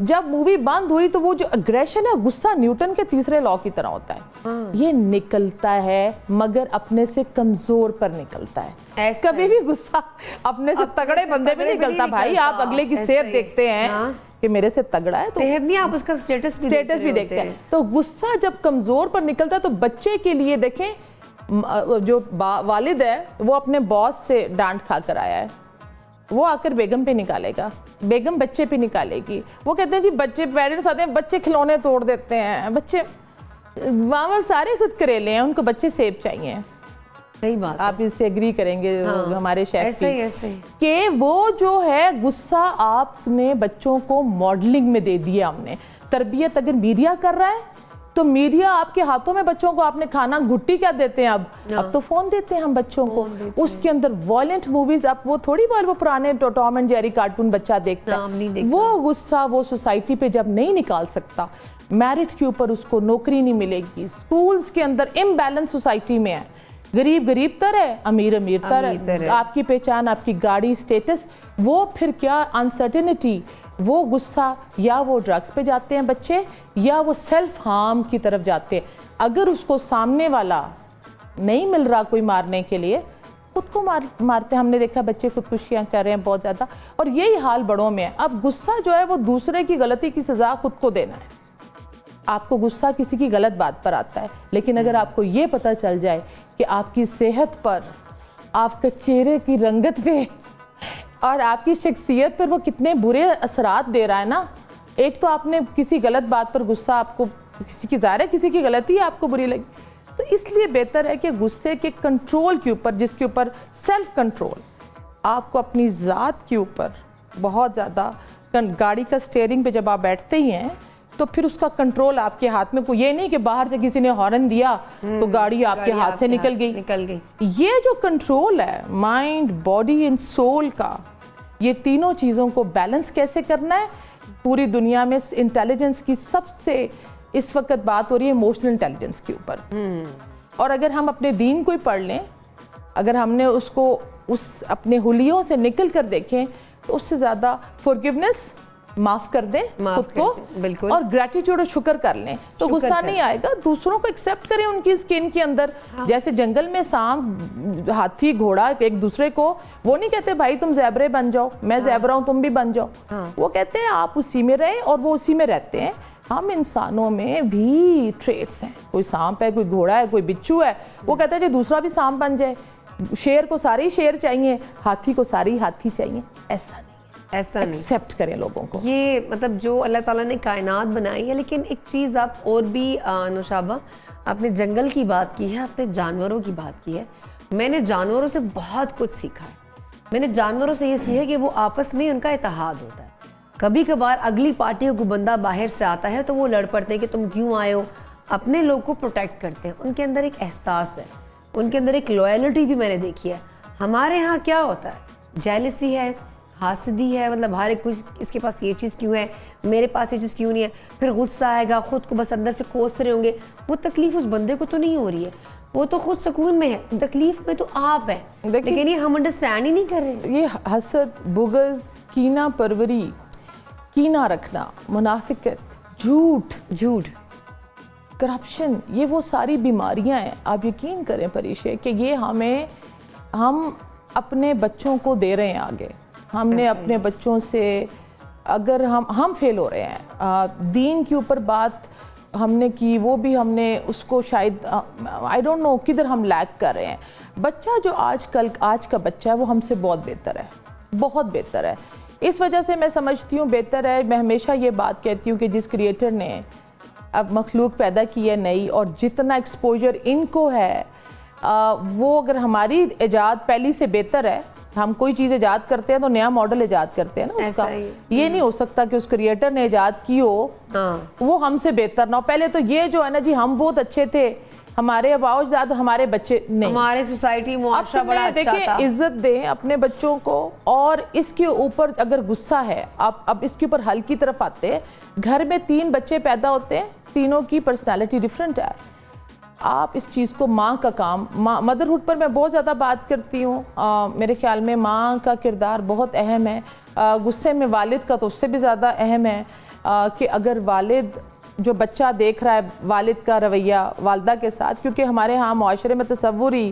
जब मूवी बंद हुई तो वो जो अग्रेशन है, गुस्सा न्यूटन के तीसरे लॉ की तरह होता है। ये निकलता है मगर अपने से कमजोर पर निकलता है। कभी भी गुस्सा अपने से तगड़े बंदे पे नहीं निकलता भाई। आप अगले की सेहत देखते हैं कि मेरे से तगड़ा है, तो सेहत नहीं, आप उसका स्टेटस भी देखते हैं। तो गुस्सा जब कमजोर पर निकलता है तो बच्चे के लिए देखें, जो वालिद है वो अपने बॉस से डांट खा कर आया है, वो आकर बेगम पे निकालेगा, बेगम बच्चे पे निकालेगी। वो कहते हैं जी बच्चे, पेरेंट्स आते हैं, बच्चे खिलौने तोड़ देते हैं, बच्चे माँ बाप सारे खुद करेले हैं, उनको बच्चे सेब चाहिए। सही बात, आप इससे एग्री करेंगे हमारे शेफ ऐसे कि वो जो है गुस्सा आपने बच्चों को मॉडलिंग में दे दिया। हमने तरबियत अगर मीडिया कर रहा है तो मीडिया आपके हाथों में, बच्चों को आपने खाना घुट्टी क्या देते हैं अब तो फोन देते हैं हम बच्चों को। उसके अंदर वॉयलेंट मूवीज, अब वो थोड़ी बहुत वो पुराने टॉम एंड जेरी कार्टून बच्चा देखता है, वो गुस्सा वो सोसाइटी पे जब नहीं निकाल सकता, मैरिट के ऊपर उसको नौकरी नहीं मिलेगी, स्कूल्स के अंदर इम्बैलेंस सोसाइटी में है, गरीब गरीब तर है, अमीर अमीर तर है, आपकी पहचान, आपकी गाड़ी, स्टेटस, वो फिर क्या अनसर्टेनिटी, वो गुस्सा या वो ड्रग्स पे जाते हैं बच्चे या वो सेल्फ हार्म की तरफ जाते हैं। अगर उसको सामने वाला नहीं मिल रहा कोई मारने के लिए, खुद को मारते हैं। हमने देखा बच्चे खुदकुशियां कर रहे हैं बहुत ज़्यादा, और यही हाल बड़ों में है। अब गुस्सा जो है वो दूसरे की गलती की सज़ा खुद को देना है। आपको गुस्सा किसी की गलत बात पर आता है, लेकिन अगर आपको ये पता चल जाए कि आपकी सेहत पर, आपके चेहरे की रंगत पे और आपकी शख्सियत पर वो कितने बुरे असरात दे रहा है ना। एक तो आपने किसी गलत बात पर गुस्सा, आपको किसी की ज़ाहिर है किसी की गलती आपको बुरी लगी, तो इसलिए बेहतर है कि गुस्से के कंट्रोल के ऊपर, जिसके ऊपर सेल्फ कंट्रोल, आपको अपनी ज़ात के ऊपर बहुत ज़्यादा, गाड़ी का स्टीयरिंग पे जब आप बैठते ही हैं तो फिर उसका कंट्रोल आपके हाथ में। को ये नहीं कि बाहर से किसी ने हॉर्न दिया तो गाड़ी आपके हाथ से निकल गई। ये जो कंट्रोल है माइंड, बॉडी एंड सोल का, ये तीनों चीज़ों को बैलेंस कैसे करना है। पूरी दुनिया में इंटेलिजेंस की सबसे इस वक्त बात हो रही है इमोशनल इंटेलिजेंस के ऊपर। और अगर हम अपने दीन को ही पढ़ लें, अगर हमने उसको उस अपने हुलियों से निकल कर देखें, तो उससे ज़्यादा फॉरगिवनेस, माफ कर दें खुद को, बिल्कुल, और ग्रेटिट्यूड और शुक्र कर लें, तो गुस्सा नहीं आएगा। दूसरों को एक्सेप्ट करें उनकी स्किन के अंदर। जैसे जंगल में सांप, हाथी, घोड़ा एक दूसरे को वो नहीं कहते भाई तुम ज़ेबरे बन जाओ, मैं ज़ेबरा हूं तुम भी बन जाओ। वो कहते हैं आप उसी में रहें, और वो उसी में रहते हैं। हम इंसानों में भी ट्रेट्स हैं, कोई सांप है, कोई घोड़ा है, कोई बिच्छू है, वो कहता है जो दूसरा भी सांप बन जाए। शेर को सारी शेर चाहिए, हाथी को सारी हाथी चाहिए, ऐसा नहीं, ऐसा नहीं। एक्सेप्ट करें लोगों को। ये मतलब जो अल्लाह ताला ने कायनात बनाई है। लेकिन एक चीज़ आप और भी नुशाबा, आपने जंगल की बात की है, आपने जानवरों की बात की है। मैंने जानवरों से बहुत कुछ सीखा है। मैंने जानवरों से ये सीखा कि वो आपस में उनका इत्तेहाद होता है। कभी कभार अगली पार्टी को बंदा बाहर से आता है तो वो लड़ पड़ते हैं कि तुम क्यों आए हो, अपने लोग को प्रोटेक्ट करते हैं। उनके अंदर एक एहसास है, उनके अंदर एक लॉयल्टी भी मैंने देखी है। हमारे यहाँ क्या होता है, जेलसी है, हासदी है, मतलब हर एक कुछ, इसके पास ये चीज़ क्यों है, मेरे पास ये चीज़ क्यों नहीं है। फिर गुस्सा आएगा, खुद को बस अंदर से कोस रहे होंगे। वो तकलीफ उस बंदे को तो नहीं हो रही है, वो तो खुद सुकून में है, तकलीफ में तो आप है, लेकिन ये हम अंडरस्टैंड ही नहीं कर रहे। ये हसद, बुग़्ज़, कीना परवरी, कीना रखना, मुनाफिकत, झूठ, करप्शन, ये वो सारी बीमारियां हैं। आप यकीन करें परीशे कि ये हम अपने बच्चों को दे रहे हैं आगे। हमने अपने बच्चों से, अगर हम फेल हो रहे हैं, दीन के ऊपर बात हमने की, वो भी हमने उसको शायद आई डोंट नो किधर हम लैग कर रहे हैं। बच्चा जो आज का बच्चा है वो हमसे बहुत बेहतर है, बहुत बेहतर है। इस वजह से मैं समझती हूँ बेहतर है, मैं हमेशा ये बात कहती हूँ कि जिस क्रिएटर ने अब मखलूक पैदा की है नई, और जितना एक्सपोजर इनको है, वो अगर हमारी इजाद पहली से बेहतर है, हम कोई चीज़ इजाद करते हैं तो नया मॉडल इजाद करते हैं ना उसका। ये नहीं हो सकता कि उस क्रिएटर ने इजाद की हो वो हमसे बेहतर ना हो। पहले तो ये जो है ना जी, हम बहुत अच्छे थे, हमारे अबाउजाद, हमारे बच्चे नहीं, हमारे सोसाइटी मुआशरा बड़ा अच्छा था। इज्जत दें अपने बच्चों को। और इसके ऊपर अगर गुस्सा है, आप अब इसके ऊपर हल की तरफ आते हैं। घर में 3 बच्चे पैदा होते हैं, तीनों की पर्सनैलिटी डिफरेंट है। आप इस चीज़ को, माँ का काम, मदरहुड पर मैं बहुत ज़्यादा बात करती हूँ। मेरे ख्याल में माँ का किरदार बहुत अहम है। गुस्से में वालिद का तो उससे भी ज़्यादा अहम है। کہ اگر والد جو بچہ دیکھ رہا ہے والد کا رویہ والدہ کے ساتھ، کیونکہ ہمارے ہاں معاشرے میں تصور ہی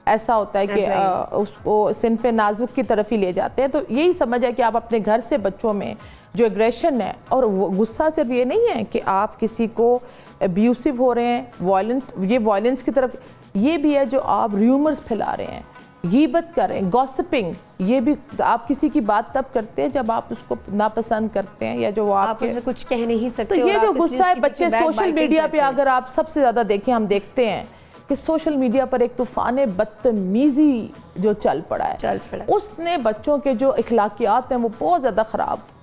ایسا ہوتا ہے کہ اس کو صنف نازک کی طرف ہی لے جاتے ہیں، تو یہی سمجھ ہے کہ آپ اپنے گھر سے بچوں میں جو ایگریشن ہے، اور غصہ صرف یہ نہیں ہے کہ آپ کسی کو ابیوسو ہو رہے ہیں، وائلنٹ، یہ وائلنس کی طرف، یہ بھی ہے جو آپ ریومرز پھیلا رہے ہیں، غیبت کر رہے ہیں، گوسپنگ، یہ بھی آپ کسی کی بات تب کرتے ہیں جب آپ اس کو ناپسند کرتے ہیں یا جو وہ آپ کے کچھ کہہ نہیں سکتے. تو یہ جو غصہ ہے بچے سوشل میڈیا پہ اگر آپ سب سے زیادہ دیکھیں، ہم دیکھتے ہیں کہ سوشل میڈیا پر ایک طوفان بدتمیزی جو چل پڑا ہے، اس نے بچوں کے جو اخلاقیات ہیں وہ بہت زیادہ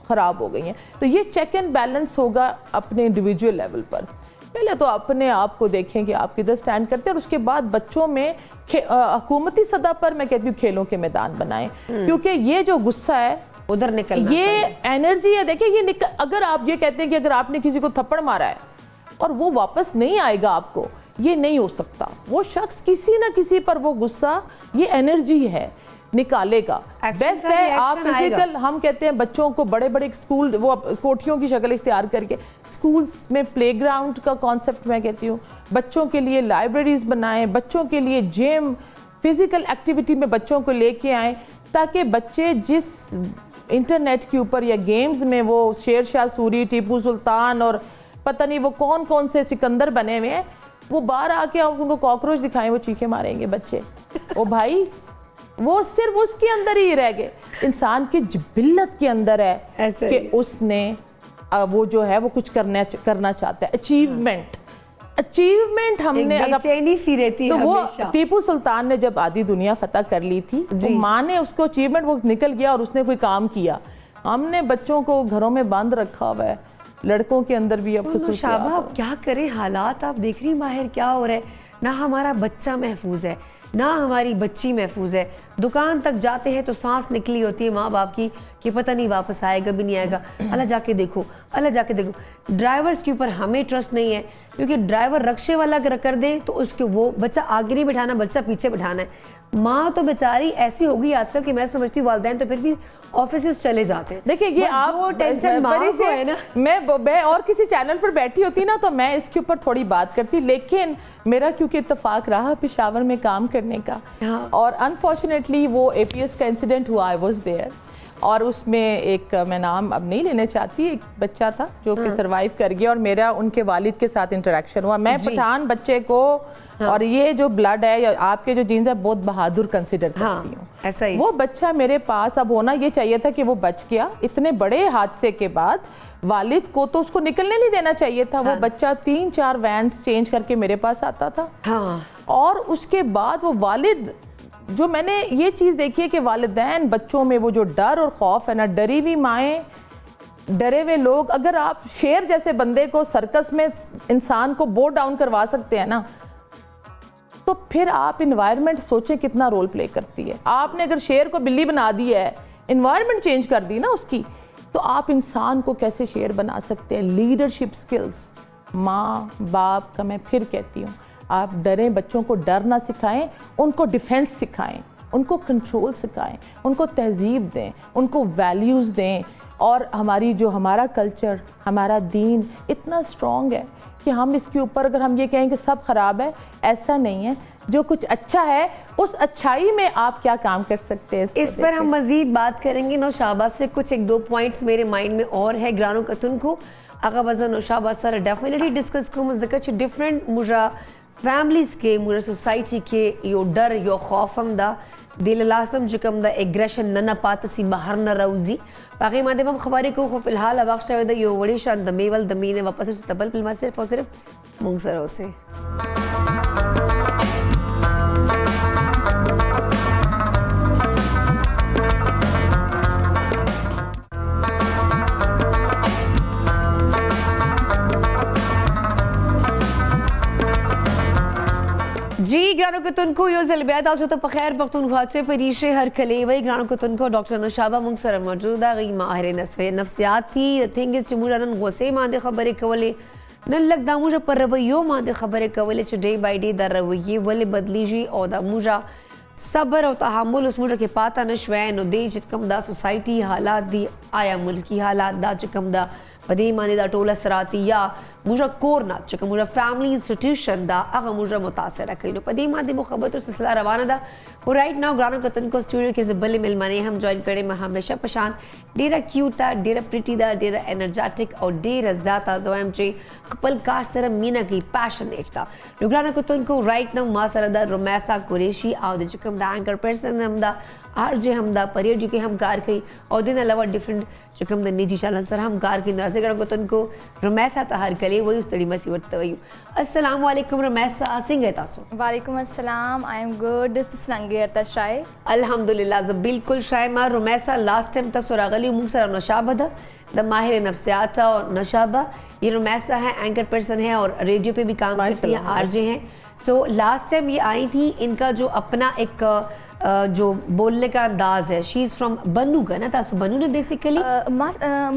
خراب ہو گئی ہیں. تو یہ چیک اینڈ بیلنس ہوگا اپنے انڈیویجول لیول پر. پہلے تو اپنے آپ کو دیکھیں کہ آپ کدھر سٹینڈ کرتے ہیں، اور اس کے بعد بچوں میں حکومتی سطح پر میں کہتی ہوں کھیلوں کے میدان بنائیں، کیونکہ یہ جو غصہ ہے ادھر نکلنا، یہ انرجی ہے. دیکھیں یہ اگر آپ یہ کہتے ہیں کہ اگر آپ نے کسی کو تھپڑ مارا ہے اور وہ واپس نہیں آئے گا آپ کو، یہ نہیں ہو سکتا. وہ شخص کسی نہ کسی پر وہ غصہ، یہ انرجی ہے، نکالے گا. بیسٹ ہے آپ فزیکل، ہم کہتے ہیں بچوں کو بڑے بڑے اسکول، وہ کوٹھیوں کی شکل اختیار کر کے اسکولز میں پلے گراؤنڈ کا کانسیپٹ میں کہتی ہوں، بچوں کے لیے لائبریریز بنائیں، بچوں کے لیے جم، فزیکل ایکٹیویٹی میں بچوں کو لے کے آئیں، تاکہ بچے جس انٹرنیٹ کے اوپر یا گیمز میں وہ شیر شاہ سوری، ٹیپو سلطان اور پتہ نہیں وہ کون سے سکندر بنے ہوئے ہیں، وہ باہر آ کے ان کو کاکروچ دکھائیں، وہ چیخے ماریں گے بچے. او بھائی، وہ صرف اس کے اندر ہی رہ گئے. انسان کی جبلت کے اندر ہے کہ اس نے وہ جو ہے وہ کچھ کرنا چاہتا ہے. اچیومنٹ ہم نے تو وہ ٹیپو سلطان نے جب آدھی دنیا فتح کر لی تھی، ماں نے اس کو اچیومنٹ، وہ نکل گیا اور اس نے کوئی کام کیا. ہم نے بچوں کو گھروں میں بند رکھا ہوا ہے، لڑکوں کے اندر بھی اب خصوصیات. شابہ اب کیا کریں، حالات آپ دیکھ رہی باہر کیا ہو رہا ہے. نہ ہمارا بچہ محفوظ ہے، نہ ہماری بچی محفوظ ہے. دکان تک جاتے ہیں تو سانس نکلی ہوتی ہے ماں باپ کی کہ پتہ نہیں واپس آئے گا بھی نہیں آئے گا. اللہ جا کے دیکھو، اللہ جا کے دیکھو. ڈرائیورز کے اوپر ہمیں ٹرسٹ نہیں ہے، کیونکہ ڈرائیور رکشے والا اگر کر دے تو اس کے وہ بچہ آگے نہیں بٹھانا، بچہ پیچھے بٹھانا ہے. ماں تو بیچاری ایسی ہوگی آج کل کہ میں سمجھتی ہوں والدین تو پھر بھی آفیسز چلے جاتے ہیں. دیکھیں یہ آپ ٹینشن میں اور کسی چینل پر بیٹھی ہوتی نا تو میں اس کے اوپر تھوڑی بات کرتی، لیکن میرا کیونکہ اتفاق رہا پشاور میں کام کرنے کا، اور انفارچونیٹلی وہ اے پی ایس کا انسیڈنٹ ہوا، آئی واز دیئر. اور اس میں ایک، میں نام اب نہیں لینا چاہتی، ایک بچہ تھا جو کہ سروائیو کر گیا، اور میرا ان کے والد کے ساتھ انٹریکشن ہوا. میں پٹھان بچے کو، اور یہ جو بلڈ ہے یا آپ کے جو جینز ہے بہت بہادر کنسیڈر کرتی ہوں. ایسا ہی وہ بچہ میرے پاس، اب ہونا یہ چاہیے تھا کہ وہ بچ گیا. اتنے بڑے حادثے کے بعد والد کو تو اس کو نکلنے نہیں دینا چاہیے تھا. وہ بچہ 3-4 وینس چینج کر کے میرے پاس آتا تھا. اور اس کے بعد وہ والد، جو میں نے یہ چیز دیکھی ہے کہ والدین بچوں میں وہ جو ڈر اور خوف ہے نا، ڈری ہوئی مائیں، ڈرے ہوئے لوگ، اگر آپ شیر جیسے بندے کو سرکس میں انسان کو بو ڈاؤن کروا سکتے ہیں نا، تو پھر آپ انوائرمنٹ سوچیں کتنا رول پلے کرتی ہے. آپ نے اگر شیر کو بلی بنا دی ہے، انوائرمنٹ چینج کر دی نا اس کی، تو آپ انسان کو کیسے شیر بنا سکتے ہیں. لیڈرشپ سکلز، ماں باپ کا میں پھر کہتی ہوں، آپ ڈریں، بچوں کو ڈر نہ سکھائیں، ان کو ڈیفنس سکھائیں، ان کو کنٹرول سکھائیں، ان کو تہذیب دیں، ان کو ویلیوز دیں. اور ہمارا کلچر، ہمارا دین اتنا اسٹرانگ ہے کہ ہم اس کے اوپر اگر ہم یہ کہیں کہ سب خراب ہے، ایسا نہیں ہے. جو کچھ اچھا ہے اس اچھائی میں آپ کیا کام کر سکتے ہیں. اس پر ہم مزید بات کریں گے. نوشابہ سے کچھ 1-2 پوائنٹس میرے مائنڈ میں اور ہے گرانو کتن کو اگر وزن نوشابہ سر ڈیفینیٹلی ڈسکس کو مذکر چھ ڈفرنٹ مجھا فیملیز کے، مجھا سوسائٹی کے یو ڈر یو خوف ہم دا دل لاسم جکم دا ایگریشن نہ پاتسی باہر نہ روزی باقی مادے ہم خبری کو فی الحال اباق شاید یو وڑی شان دمیول دمینے واپس تبل پلما صرف اور صرف منگسروں سے. جی گرانو کتن کو یو زلبیات آسو تا پخیر پختونخوا چے پریشے ہر کلے وی گرانو کتن کو ڈاکٹر نوشابہ منگسر موجودہ غی ماہر نفسیات تھی تھنگز چی موجا نن غصے ماندے خبرے کولے نن لگ دا موجا پر رویو ماندے خبرے کولے چی ڈے بائی ڈے دا رویے ولی بدلی جی او دا موجا صبر و تحمل اس موجا کے پاتا نشوین و دے چکم دا سوسائٹی حالات دی آیا ملکی حالات دا چکم دا پدې باندې دا ټول اثرات یا موږ کور نه چې کوم موږ فیملی انسټیټیوشن دا هغه موږ متاثره کوي. نو پدې باندې مو خبرو سلسله روانه ده. او رائټ ناو ګرانو کتونکو سټوډیو کې زبلې ملمنې هم جوائن کړي ما همیشه پشان ډیره کیوټ ده, ډیره پریټي ده, ډیره انرجیټک او ډیره زیاته زویم چې خپل کار سره مینا کوي, پیشنیټ ده. نو ګرانو کتونکو رائټ ناو ما سره ده رمیسا قریشی او د چې کوم د انکر پرسن هم ده, آر جے هم ده, پریر جی کې هم کار کوي او دین علاوه ډیفرنٹ چې کوم د نجی چینل سره هم کار کوي. راځي ګرانو کتونکو رمیسا ته هر کلی وایو ستړي مسي ورته وایو. السلام علیکم رمیسا, څنګه تاسو؟ وعلیکم السلام, آئی ایم گڈ. تاسو څنګه یاست شای؟ الحمدلله زه بالکل شای ما. رمیسا لاست ٹائم تاسو راغلی موږ سره نوشابه ده د ماهر نفسیات اور نوشابه. یہ رمیسا ہے, اینکر پرسن ہے اور ریڈیو پہ بھی کام کرتی ہیں, آر جے ہیں. سو لاسٹ ٹائم یہ آئی تھی, ان کا جو اپنا ایک جو بولنے کا انداز ہے, شی از فرام بنو کا نا, تاسو بنو نے بیسیکلی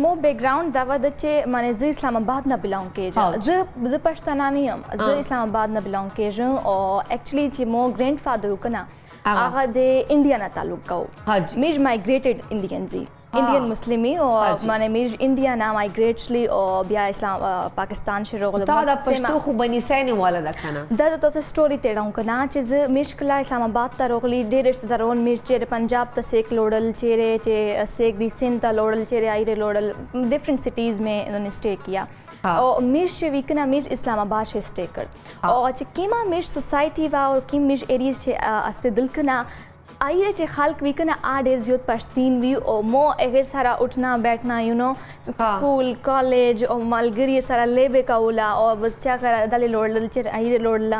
مو بیک گراؤنڈ دا ود چې معنی زه اسلام آباد نه بلونګ کېږم, زه پښتانه نه یم, زه اسلام آباد نه بلونګ کېږم او ایکچولی چې مو ګرینډ فادر وکنه هغه د انډیا نه تعلق کو. میج مایګریټډ انډین زی انډین مسلمی او معنی میج انډیا نه مایګریټلی او بیا اسلام پاکستان شروع غو. دا د پښتو خو بنی سینه والا ده کنه. دا تاسو سټوري تیړم کنه چې زه میش کله اسلام آباد ته راغلی, ډېر رشتہدارون میش چې پنجاب ته سیک لوړل, چې سیک دی سند ته لوړل, چې آیره لوړل, ډیفرنٹ سٹیز میں انہوں نے اسٹے کیا. اور میش ویکنا میش اسلام آباد سے اسٹے کر اور چې کیما میش سوسائٹی وا اور کیم میش ایریز چې استه دل کنا آئیے چې خلق وی کنه آ ډېر زیات پښتین وی او مو هغه سره اٹھنا بیٹھنا یو نو سکول کالج او ملګری سره لیبه کولا او بس چا کرا دلې لوړل چې آئیره لوړل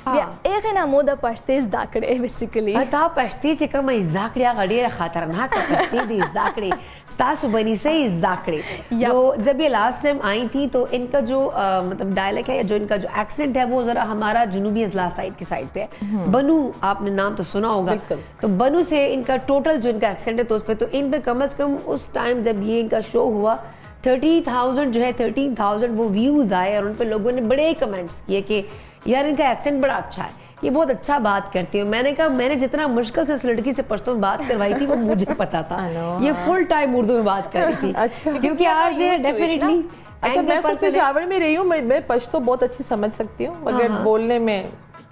بیا هغه نه مو د پښتې زده کړې بیسیکلی. تا پښتې چې کوم زده کړې هغه ډېره خطرناکه پښتې دې زده کړې, تاسو بنی سے ہی زده کړې. تو جب یہ لاسٹ ٹائم آئی تھی تو ان کا جو مطلب ڈائلیکٹ ہے یا جو ان کا جو ایکسنٹ ہے وہ ذرا ہمارا جنوبی اضلاع سائڈ کی سائڈ پہ ہے. بنو آپ نے نام تو سنا ہوگا, تو بنو سے ان کا ٹوٹل جو ان کا ایکسنٹ ہے تو اس پہ, تو ان پہ کم از کم اس ٹائم جب یہ ان کا شو ہوا 30,000 جو ہے 13,000 وہ ویوز آئے اور ان پہ لوگوں نے بڑے کمنٹس کیے کہ یار ان کا ایکسنٹ بڑا اچھا ہے, یہ بہت اچھا بات کرتی ہے. میں نے کہا میں نے جتنا مشکل سے اس لڑکی سے پشتو میں بات کروائی تھی وہ مجھے پتا تھا, یہ فل ٹائم اردو میں بات کر رہی تھی کیونکہ آج یہ ڈیفینیٹلی. اچھا میں خود پشاور میں رہی ہوں, میں پشتو بہت اچھی سمجھ سکتی ہوں مگر بولنے میں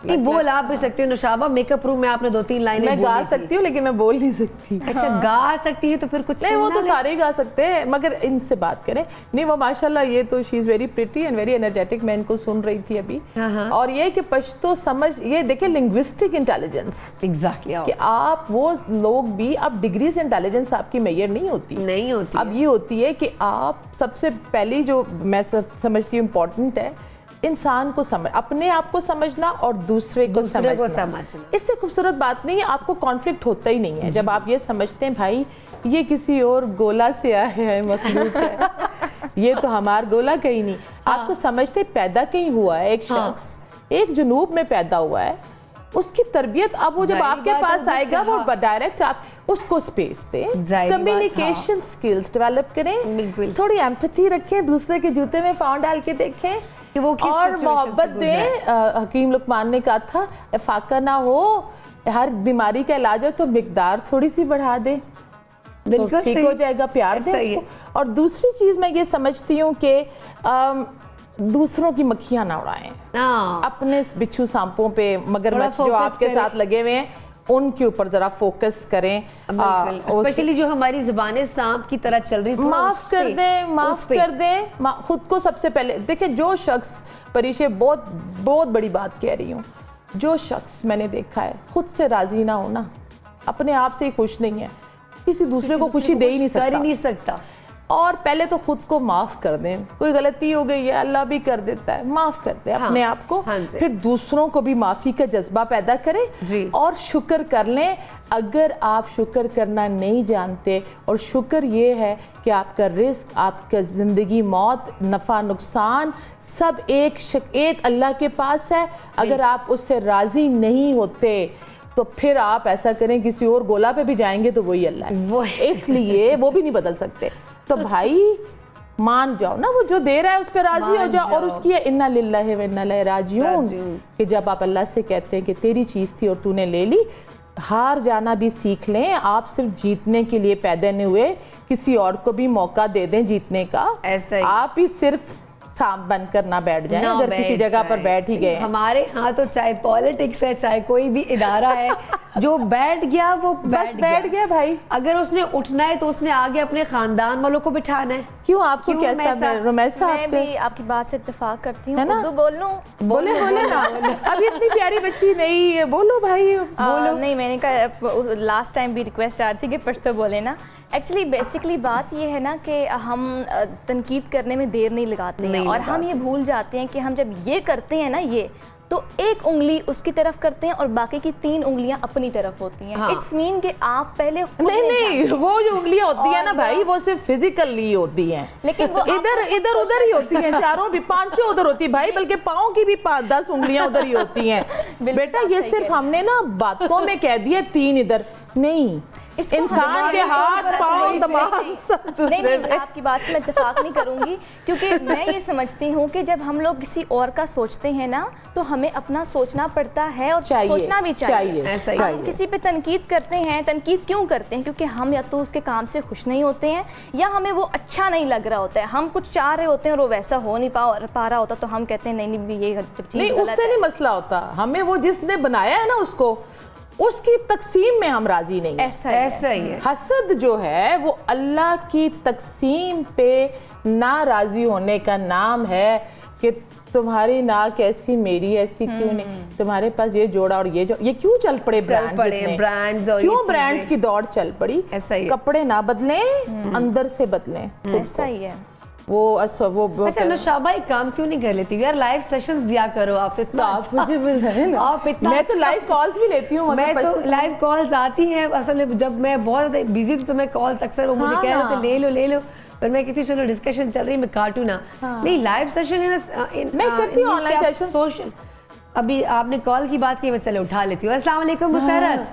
نہیں بول آپ بھی سکتے ہو. نوشابہ میک اپ روم میں آپ نے 2-3 لائنیں میں گا سکتی ہوں لیکن میں بول نہیں سکتی. اچھا گا سکتی ہے تو پھر کچھ نہیں, وہ تو سارے ہی گا سکتے ہیں مگر ان سے بات کریں نہیں. وہ ماشاءاللہ یہ تو شی از ویری پریٹی اینڈ ویری انرجیٹک. میں ان کو سن رہی تھی ابھی, اور یہ کہ پشتو سمجھ, یہ دیکھیں لنگوسٹک انٹیلیجنس ایگزیکٹلی کہ آپ وہ لوگ بھی, اب ڈگریز انٹیلیجنس آپ کی میئر نہیں ہوتی, اب یہ ہوتی ہے کہ آپ سب سے پہلی جو میں سمجھتی ہوں امپورٹنٹ ہے انسان کو سمجھ, اپنے آپ کو سمجھنا اور دوسرے کو سمجھنا. اس سے خوبصورت بات نہیں ہے, آپ کو کانفلکٹ ہوتا ہی نہیں ہے جب آپ یہ سمجھتے ہیں بھائی یہ کسی اور گولا سے آیا ہے مخلوق ہے, یہ تو ہمارا گولا کہیں نہیں. آپ کو سمجھتے پیدا کہیں ہوا ہے ایک شخص, ایک جنوب میں پیدا ہوا ہے, اس کی تربیت اب وہ جب آپ کے پاس آئے گا وہ ڈائریکٹ آپ اس کو سپیس دیں, کمیونیکیشن سکلز ڈیولپ کریں, تھوڑی ایمپتھی رکھیں, دوسرے کے جوتے میں پاؤں ڈال کے دیکھیں اور محبت دیں. حکیم لقمان نے کہا تھا فاقہ نہ ہو, ہر بیماری کا علاج ہے تو مقدار تھوڑی سی بڑھا دیں, ٹھیک ہو جائے گا, پیار دیں اس کو. اور دوسری چیز میں یہ سمجھتی ہوں کہ دوسروں کی مکھیاں نہ اڑائیں, اپنے بچھو سانپوں پہ مگرمچھ جو آپ کے ساتھ لگے ہوئے ہیں ان کے اوپر ذرا فوکس کریں. اسپیشلی جو ہماری زبانیں سانپ کی طرح چل رہی تھی, معاف کر دیں, معاف کر دیں خود کو. سب سے پہلے دیکھیں جو شخص, پریشے بہت بڑی بات کہہ رہی ہوں, جو شخص میں نے دیکھا ہے خود سے راضی نہ ہونا, اپنے آپ سے ہی خوش نہیں ہے, کسی دوسرے کو خوشی دے ہی نہیں سکتا. اور پہلے تو خود کو معاف کر دیں, کوئی غلطی ہو گئی ہے اللہ بھی کر دیتا ہے, معاف کر دیں اپنے آپ کو. پھر دوسروں کو بھی معافی کا جذبہ پیدا کریں اور شکر کر لیں. اگر آپ شکر کرنا نہیں جانتے, اور شکر یہ ہے کہ آپ کا رزق, آپ کا زندگی موت, نفع نقصان سب ایک اللہ کے پاس ہے, اگر آپ اس سے راضی نہیں ہوتے تو پھر آپ ایسا کریں کسی اور گولا پہ بھی جائیں گے تو وہی اللہ ہے, اس لیے وہ بھی نہیں بدل سکتے. تو بھائی مان جاؤ نا, وہ جو دے رہا ہے اس پہ راضی ہو جاؤ, اور اس کی انا للہ و انا الیہ راجعون کہ جب آپ اللہ سے کہتے ہیں کہ تیری چیز تھی اور تو نے لے لی, हार जाना भी सीख लें, आप सिर्फ जीतने के लिए पैदा नहीं हुए, किसी और को भी मौका दे दें जीतने का। ऐसा ही। आप ही सिर्फ सांप बनकर ना बैठ जाएं, अगर किसी जगह पर बैठ ही गए। हमारे यहाँ तो चाहे पॉलिटिक्स है, चाहे कोई भी इदारा है, जो बैठ गया वो बैठ गया भाई। अगर उसने उठना है तो उसने आगे अपने खानदान वालों को बिठाना है। क्यों आपको कैसा रुमैसा? मैं भी आपकी बात से इत्तेफाक करती हूँ। है ना? उर्दू बोल लूं? बोले ना। अभी इतनी प्यारी बच्ची नहीं, बोलो भाई बोलो। नहीं, मैंने कहा लास्ट टाइम भी रिक्वेस्ट आ रही थी कि पश्तो बोले ना। एक्चुअली बेसिकली बात ये है ना कि हम तनकीद करने में देर नहीं लगाते हैं, और हम ये भूल जाते हैं कि हम जब ये करते हैं ना ये, तो एक उंगली उसकी तरफ करते हैं और बाकी की 3 उंगलियां अपनी तरफ होती हैं। हाँ। इट्स मीन कि आप पहले नहीं, वो जो उंगलियां होती है ना भाई, वो सिर्फ फिजिकली होती हैं, लेकिन वो इधर उधर ही होती हैं, चारों भी 5 उधर होती है भाई, बल्कि पाँव की भी 10 उंगलियां उधर ही होती हैं। बेटा ये सिर्फ हमने ना बातों में कह दिया 3 इधर नहीं, इंसान के हाथ पाँव दिमाग सब दूसरे। नहीं, आपकी बात से मैं इत्तेफाक नहीं करूंगी, क्योंकि मैं ये समझती हूँ कि जब हम लोग किसी और का सोचते हैं ना, तो हमें अपना सोचना पड़ता है, और सोचना भी चाहिए। हम किसी पे तनकीद करते हैं, तनकीद क्यों करते हैं? क्योंकि हम या तो उसके काम से खुश नहीं होते हैं, या हमें वो अच्छा नहीं लग रहा होता है। हम कुछ चाह रहे होते हैं और वो वैसा हो नहीं पा रहा होता, तो हम कहते हैं नहीं ये चीज़ नहीं, उससे नहीं मसला होता, हमें वो जिसने बनाया है ना उसको, उसकी तकसीम में हम राजी नहीं। ऐसा ही है। हसद जो है वो अल्लाह की तकसीम पे नाराजी होने का नाम है, कि तुम्हारी नाक ऐसी मेरी ऐसी क्यों नहीं, तुम्हारे पास ये जोड़ा और ये क्यों चल पड़े ब्रांड्स और क्यों ब्रांड्स की दौड़ चल पड़ी। ऐसा ही। कपड़े ना बदलें, अंदर से बदलें। ऐसा ही है। अच्छा नौशाबा एक काम क्यों नहीं कर लेती यार, लाइव सेशंस दिया करो। आप तो इतना आप मुझे मिल रहे हैं ना, आप इतना मैं तो लाइव कॉल्स भी लेती हूँ। मैं तो लाइव कॉल्स आती हैं, असल में जब मैं बहुत ज़्यादा बिजी थी तो मैं कॉल्स अक्सर वो मुझे कह रहे थे ले लो, पर मैं कहती चलो डिस्कशन चल रही, मैं काटू ना। नहीं, लाइव सेशन है ना, मैं करती हूँ ऑनलाइन सेशन। सोशल अभी आपने कॉल की बात की, मैं चलो उठा लेती हूँ। अस्सलाम वालेकुम मुसरत।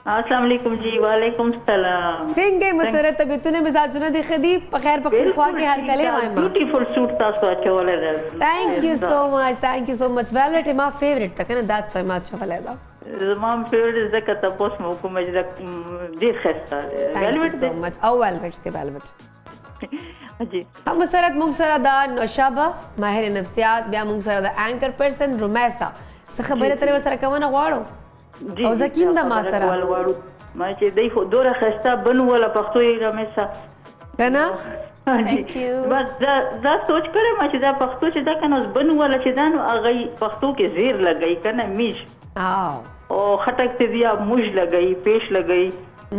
अस्सलाम वालेकुम जी। वालेकुम सलाम। सिंगे मुसरत तभी तूने मिजाज जुना दी खदी पखैर पख्तूनख्वा के हर कले मायमा ब्यूटीफुल सूट तासो अच्छा वाला है। Thank you so much velvet is my favourite तक है ना, दैट्स व्हाई माय अच्छा वाला है। तमाम फेवरेट इज द कतपोस मोको मजरा दे खस्ता वेलवेट सो मच औ वेलवेट जी। हम मुसरत मुंगसरदा नौशाबा माहिर नफ्सियात बिया मुंगसरदा एंकर पर्सन रुमैसा स खबरे तरे सर कमना वाड़ो जी او زکیم دا ما سره ما چې دی خو دوره خسته بنو ولا پښتو یې رمسا کنه Thank you. بس دا سوچ کړم چې دا پښتو چې دا کنه بنو ولا چې دا نو هغه پښتو کې زیر لګی کنه میش او خټک ته بیا موج لګی پیش لګی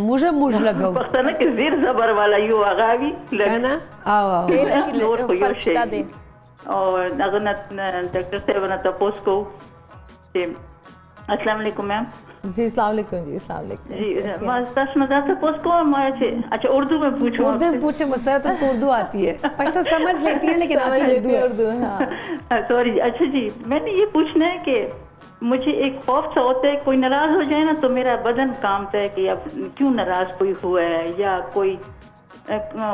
موج لګاو پښتنه کې زیر زبر والا یو هغه وی کنه او نور خو یو شی او هغه نه ډاکټر صاحب نه تاسو کو چې السلام علیکم میم جی السلام علیکم جی السلام علیکم جی بس تاسو مزه تاسو کو اچھا اردو میں پوچھو اردو میں پوچھے مسرت کو اردو آتی ہے پشتو سمجھ لیتی ہے لیکن آتی ہے اردو ہاں سوری اچھا جی میں نے یہ پوچھنا ہے کہ مجھے ایک خوف سا ہوتا ہے کوئی ناراض ہو جائے نا تو میرا بدن کامتا ہے کہ اب کیوں ناراض کوئی ہوا ہے یا کوئی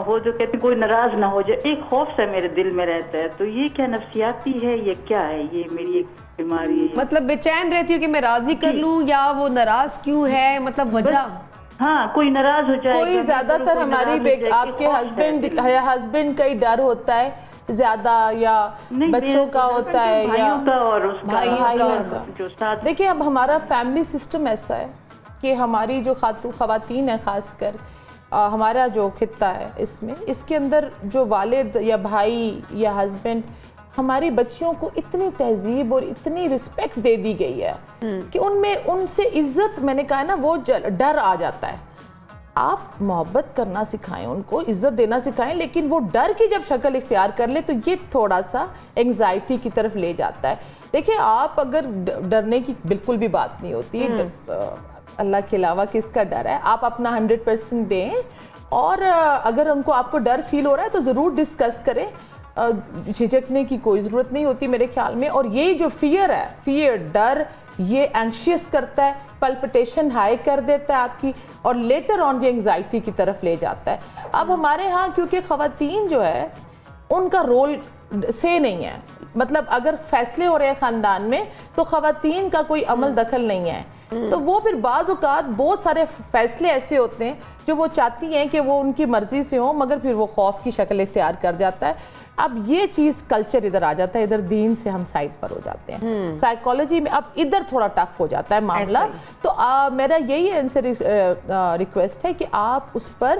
ہو جو کہتے ہیں کوئی ناراض نہ ہو جائے، ایک خوف سا میرے دل میں رہتا ہے، تو یہ کیا نفسیاتی ہے یا کیا ہے؟ یہ میری ایک بیماری ہے۔ مطلب بے چین رہتی ہوں کہ میں راضی کر لوں یا وہ ناراض کیوں ہے، مطلب وجہ ہاں کوئی ناراض ہو جائے، کوئی زیادہ تر ہماری آپ کے ہسبینڈ کا ہی ڈر ہوتا ہے زیادہ یا بچوں کا ہوتا ہے یا بھائیوں کا جو ساتھ۔ دیکھیں اب ہمارا فیملی سسٹم ایسا ہے کہ ہماری جو خواتین ہیں خاص کر ہمارا جو خطہ ہے اس کے اندر جو والد یا بھائی یا ہسبینڈ ہماری بچیوں کو اتنی تہذیب اور اتنی رسپیکٹ دے دی گئی ہے کہ ان سے عزت، میں نے کہا نا وہ ڈر آ جاتا ہے۔ آپ محبت کرنا سکھائیں، ان کو عزت دینا سکھائیں، لیکن وہ ڈر کی جب شکل اختیار کر لے تو یہ تھوڑا سا انگزائٹی کی طرف لے جاتا ہے۔ دیکھیں آپ اگر ڈرنے کی بالکل بھی بات نہیں ہوتی، اللہ کے علاوہ کس کا ڈر ہے، آپ اپنا 100% دیں، اور اگر ان کو آپ کو ڈر فیل ہو رہا ہے تو ضرور ڈسکس کریں، جھجکنے کی کوئی ضرورت نہیں ہوتی میرے خیال میں۔ اور یہ جو فیئر ہے، ڈر، یہ اینکشیس کرتا ہے، پلپٹیشن ہائی کر دیتا ہے آپ کی، اور لیٹر آن یہ انگزائٹی کی طرف لے جاتا ہے۔ اب ہمارے ہاں کیونکہ خواتین جو ہے ان کا رول سے نہیں ہے، مطلب اگر فیصلے ہو رہے ہیں خاندان میں تو خواتین کا کوئی عمل دخل نہیں ہے، تو وہ پھر بعض اوقات بہت سارے فیصلے ایسے ہوتے ہیں جو وہ چاہتی ہیں کہ وہ ان کی مرضی سے ہوں مگر پھر وہ خوف کی شکل اختیار کر جاتا ہے. اب یہ چیز کلچر ادھر آ جاتا ہے, ادھر دین سے ہم سائڈ پر ہو جاتے ہیں, سائیکالوجی میں اب ادھر تھوڑا ٹف ہو جاتا ہے معاملہ. تو میرا یہی ان سے ریکویسٹ ہے کہ آپ اس پر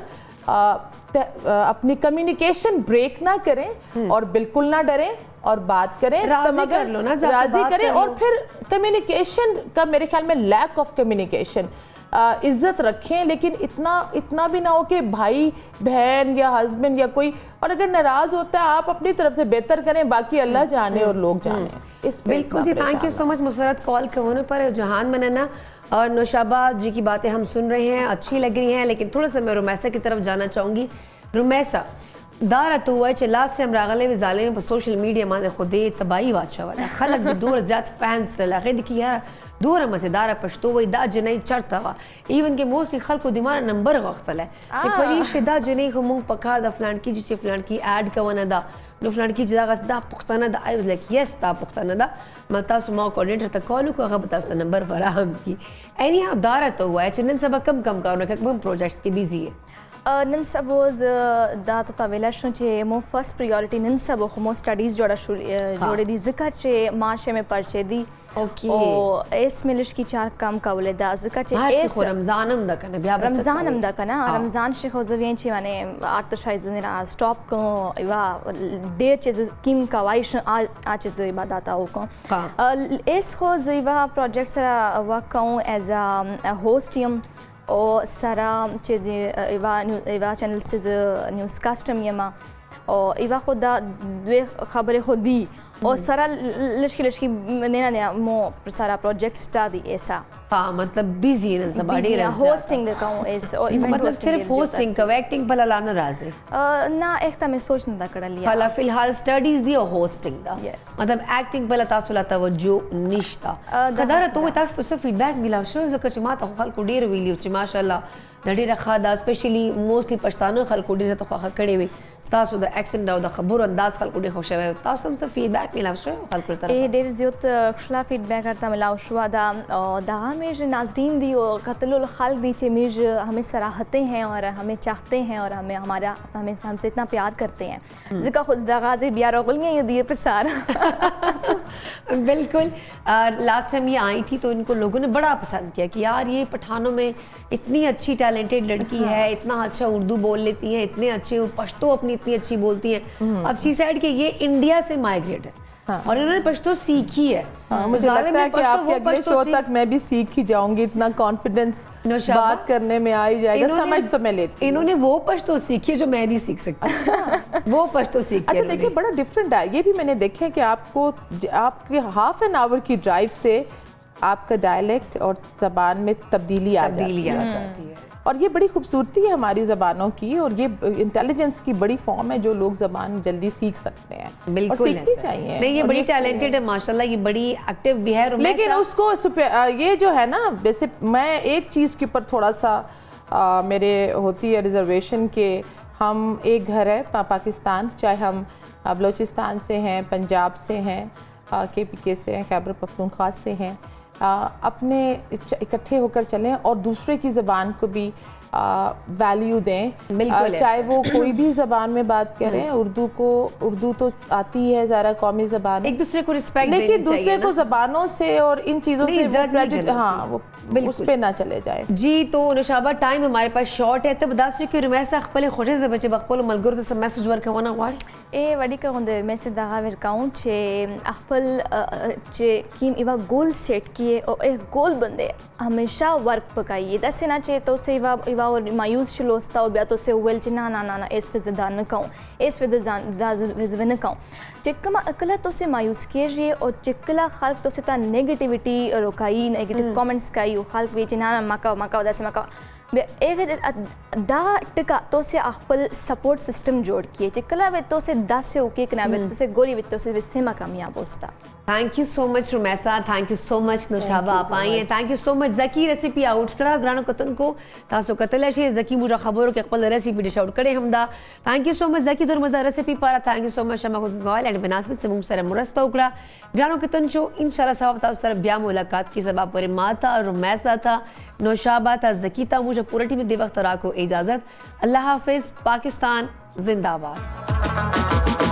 اپنی کمیونیکیشن بریک نہ کریں اور بالکل نہ ڈریں اور بات کریں, راضی کریں. اور پھر کمیونیکیشن کا میرے خیال میں لیک آف کمیونیکیشن, عزت رکھیں لیکن اتنا بھی نہ ہو کہ بھائی بہن یا ہسبینڈ یا کوئی, اور اگر ناراض ہوتا ہے آپ اپنی طرف سے بہتر کریں, باقی اللہ جانے اور لوگ جانے. بالکل جی, تھینک یو سو مچ مسرت کال کرنے پر. جہان مننا اور نوشابہ جی کی باتیں ہم سن رہے ہیں, اچھی لگ رہی ہیں, لیکن تھوڑا سا میں رومیسا کی طرف جانا چاہوں گی. رومیسا دارا تو ہوا ہے لاسٹ ٹائم راغلے و ظالم پر سوشل میڈیا مانے خودی تباہی واچا والا خلق بھی دور زیادہ فینس لگے دی کہ یار دور مزیدار پشتو وی دا جنئی چرتا وا ایون کہ موسٹلی خلق کو دماغ نمبر وقت ہے کہ پریش دا جنئی ہمون پکا دا فلان کی جی فلان کی ایڈ کوانا دا نو فلان کی جدا دا پختانہ دا آئی واز لائک یس دا پختانہ دا میں تاسو ماں کوارڈینیٹر تا کالو کو اگر بتاسو نمبر فراہم کی. اینی ہاں دارا تو ہوا ہے چنن سبا کم کرنا کہ کم پروجیکٹس کی بیزی ہے. نن سبوز دا تاویلا شو چے مو فرسٹ پریورٹی نن سبو مو سٹڈیز جوڑے دی ذکر چے مارچے میں پرچے دی او اس ملش کی چار کام کولے دا ذکر چے اس رمضانم دا کنا بیا رمضانم دا کنا رمضان شیخ زوین چے مانے آرتشایز نے سٹاپ کو ایوا دیر چیز کیم کوائش آ چیز عبادت او کو اس ہو زیوا پروجیکٹ سرا ورک کوں ایز ا ہوسٹیم او سارا چیز ایوا چینل سے نیوز کاسٹم یما او ایوا خدا دوی خبر خودی او سارا لشکی نینا نیا مو سارا پروجیکٹ سٹا دی ایسا. ہاں مطلب بیزی ہے زباڑی رہا ہوسٹنگ دکھاؤں ایس مطلب صرف ہوسٹنگ کا ایکٹنگ پہلا لانا رازے نا ایک تا میں سوچ نہ کر لیا پہلا فی الحال سٹڈیز دی اور ہوسٹنگ دا مطلب ایکٹنگ پہلا تاسو لا توجہ نشتا قدر تو تاسو سے فیڈ بیک ملا شو زکه چې ما ته خلکو ډیر ویلیو چې ماشاءالله د ډیره ښه دا سپیشلی موستلی پښتانه خلکو ډیره ته خوښه کړې وي تاسو د ایکسنټ او د خبرو انداز خلکو ډیر خوښ وي تاسو هم څه فیډ بیک ملا شو خلکو طرف ای ډیر زیات خلا فیډ بیک ارتا ملا شو دا دا میج ناظرین دی اور قتل الخلق دی چې میج ہمیں سراہتے ہیں اور ہمیں چاہتے ہیں اور ہمیں ہم سے اتنا پیار کرتے ہیں ذکر خود دا غازی بیا رغلیاں یہ دیے پسار بالکل. لاسٹ ٹائم یہ آئی تھی تو ان کو لوگوں نے بڑا پسند کیا کہ یار یہ پٹھانوں میں اتنی اچھی ٹیلنٹڈ لڑکی ہے, اتنا اچھا اردو بول لیتی ہے, اتنے اچھے پشتو اپنی اتنی اچھی بولتی ہیں. اب سی سائڈ کہ یہ انڈیا سے مائگریٹ ہے اور انہوں نے پشتو سیکھی ہے. مجھے لگتا ہے کہ آپ کے اگلے شو تک میں بھی سیکھ ہی جاؤں گی, اتنا کانفیڈنس بات کرنے میں آ ہی جائے گا, سمجھ تو میں لیتی. انہوں نے وہ پشتو سیکھی جو میں نہیں سیکھ سکتی, وہ پشتو سیکھی. اچھا دیکھیں بڑا ڈفرینٹ ہے یہ بھی, میں نے دیکھا کہ آپ کے ہاف این آور کی ڈرائیو سے آپ کا ڈائلیکٹ اور زبان میں تبدیلی آ جاتی ہے اور یہ بڑی خوبصورتی ہے ہماری زبانوں کی اور یہ انٹیلیجنس کی بڑی فارم ہے جو لوگ زبان جلدی سیکھ سکتے ہیں. بالکل سیکھنی چاہیے. نہیں یہ بڑی ٹیلنٹڈ ہے ماشاءاللہ, یہ بڑی ایکٹیو بھی ہے. لیکن اس کو یہ جو ہے نا ویسے میں ایک چیز کے اوپر تھوڑا سا میرے ہوتی ہے ریزرویشن کہ ہم ایک گھر ہے پاکستان, چاہے ہم بلوچستان سے ہیں, پنجاب سے ہیں, کے پی کے سے ہیں, خیبر پختونخوا سے ہیں, اپنے اکٹھے ہو کر چلیں اور دوسرے کی زبان کو بھی ویلیو دیں, چاہے وہ کوئی بھی زبان میں بات کریں. اردو تو آتی ہے ذرا قومی زبان, ایک دوسرے کو رسپیکٹ دینی چاہیے, لیکن دوسرے کو زبانوں سے اور ان چیزوں سے ہاں وہ اس پہ نہ چلے جائے. جی تو نوشابہ ٹائم ہمارے پاس شارٹ ہے, تو بتا سو کہ رمیسا خپل خوشی سے بچے بخپل ملګرو ته میسج ورکونه غواړي. ای وړي کوم میسج دغه ورکاون چې خپل چې کیم ایوا گول سیٹ کیے او ایک گول بندے ہمیشہ ورک پکائیے دسے نہ چاہے تو سے ایوا اور مایوس شلوستا او بیا تو سے ویل چې نه نه نه اس په زدا نه کوم اس په زدا نه کوم چکما اکلا تو سے مایوس کیجیے اور چکلا خلق تو سے تا نیگیٹیوٹی روکائی, نیگیٹیو کامنٹس کائی خلق وی چې نه مکا دسے مکا دا ټکا تو سے خپل سپورټ سیستم جوړ کیه چې کله به تو سے 10 سے اوکې کنه به تو سے ګوري به تو سے سیما کامیاب ہوستا. تھینک یو سو مچ رومیسا, تھینک یو سو مچ نوشابه آپ آئی ہیں, تھینک یو سو مچ. زکی ریسیپی آؤٹ کړه ګرانو کتونکو, تاسو کتلی شئ زکی موږ خبرو کې خپل ریسیپی ډش آؤٹ کړی هم دا. تھینک یو سو مچ زکی دور مزه ریسیپی پاره. تھینک یو سو مچ شمه کوتګال اینډ بناسبت سے موږ سره مرسته وکړه. ګرانو کتونچو ان شاء الله سبا تاسو سره بیا ملاقات کی. سبا پورې ماتا رومیسا تھا, نوشابه تھا, زکی تھا, مجھے پورا ٹیم دی وقت راکو اجازت. اللہ حافظ. پاکستان زندہ باد.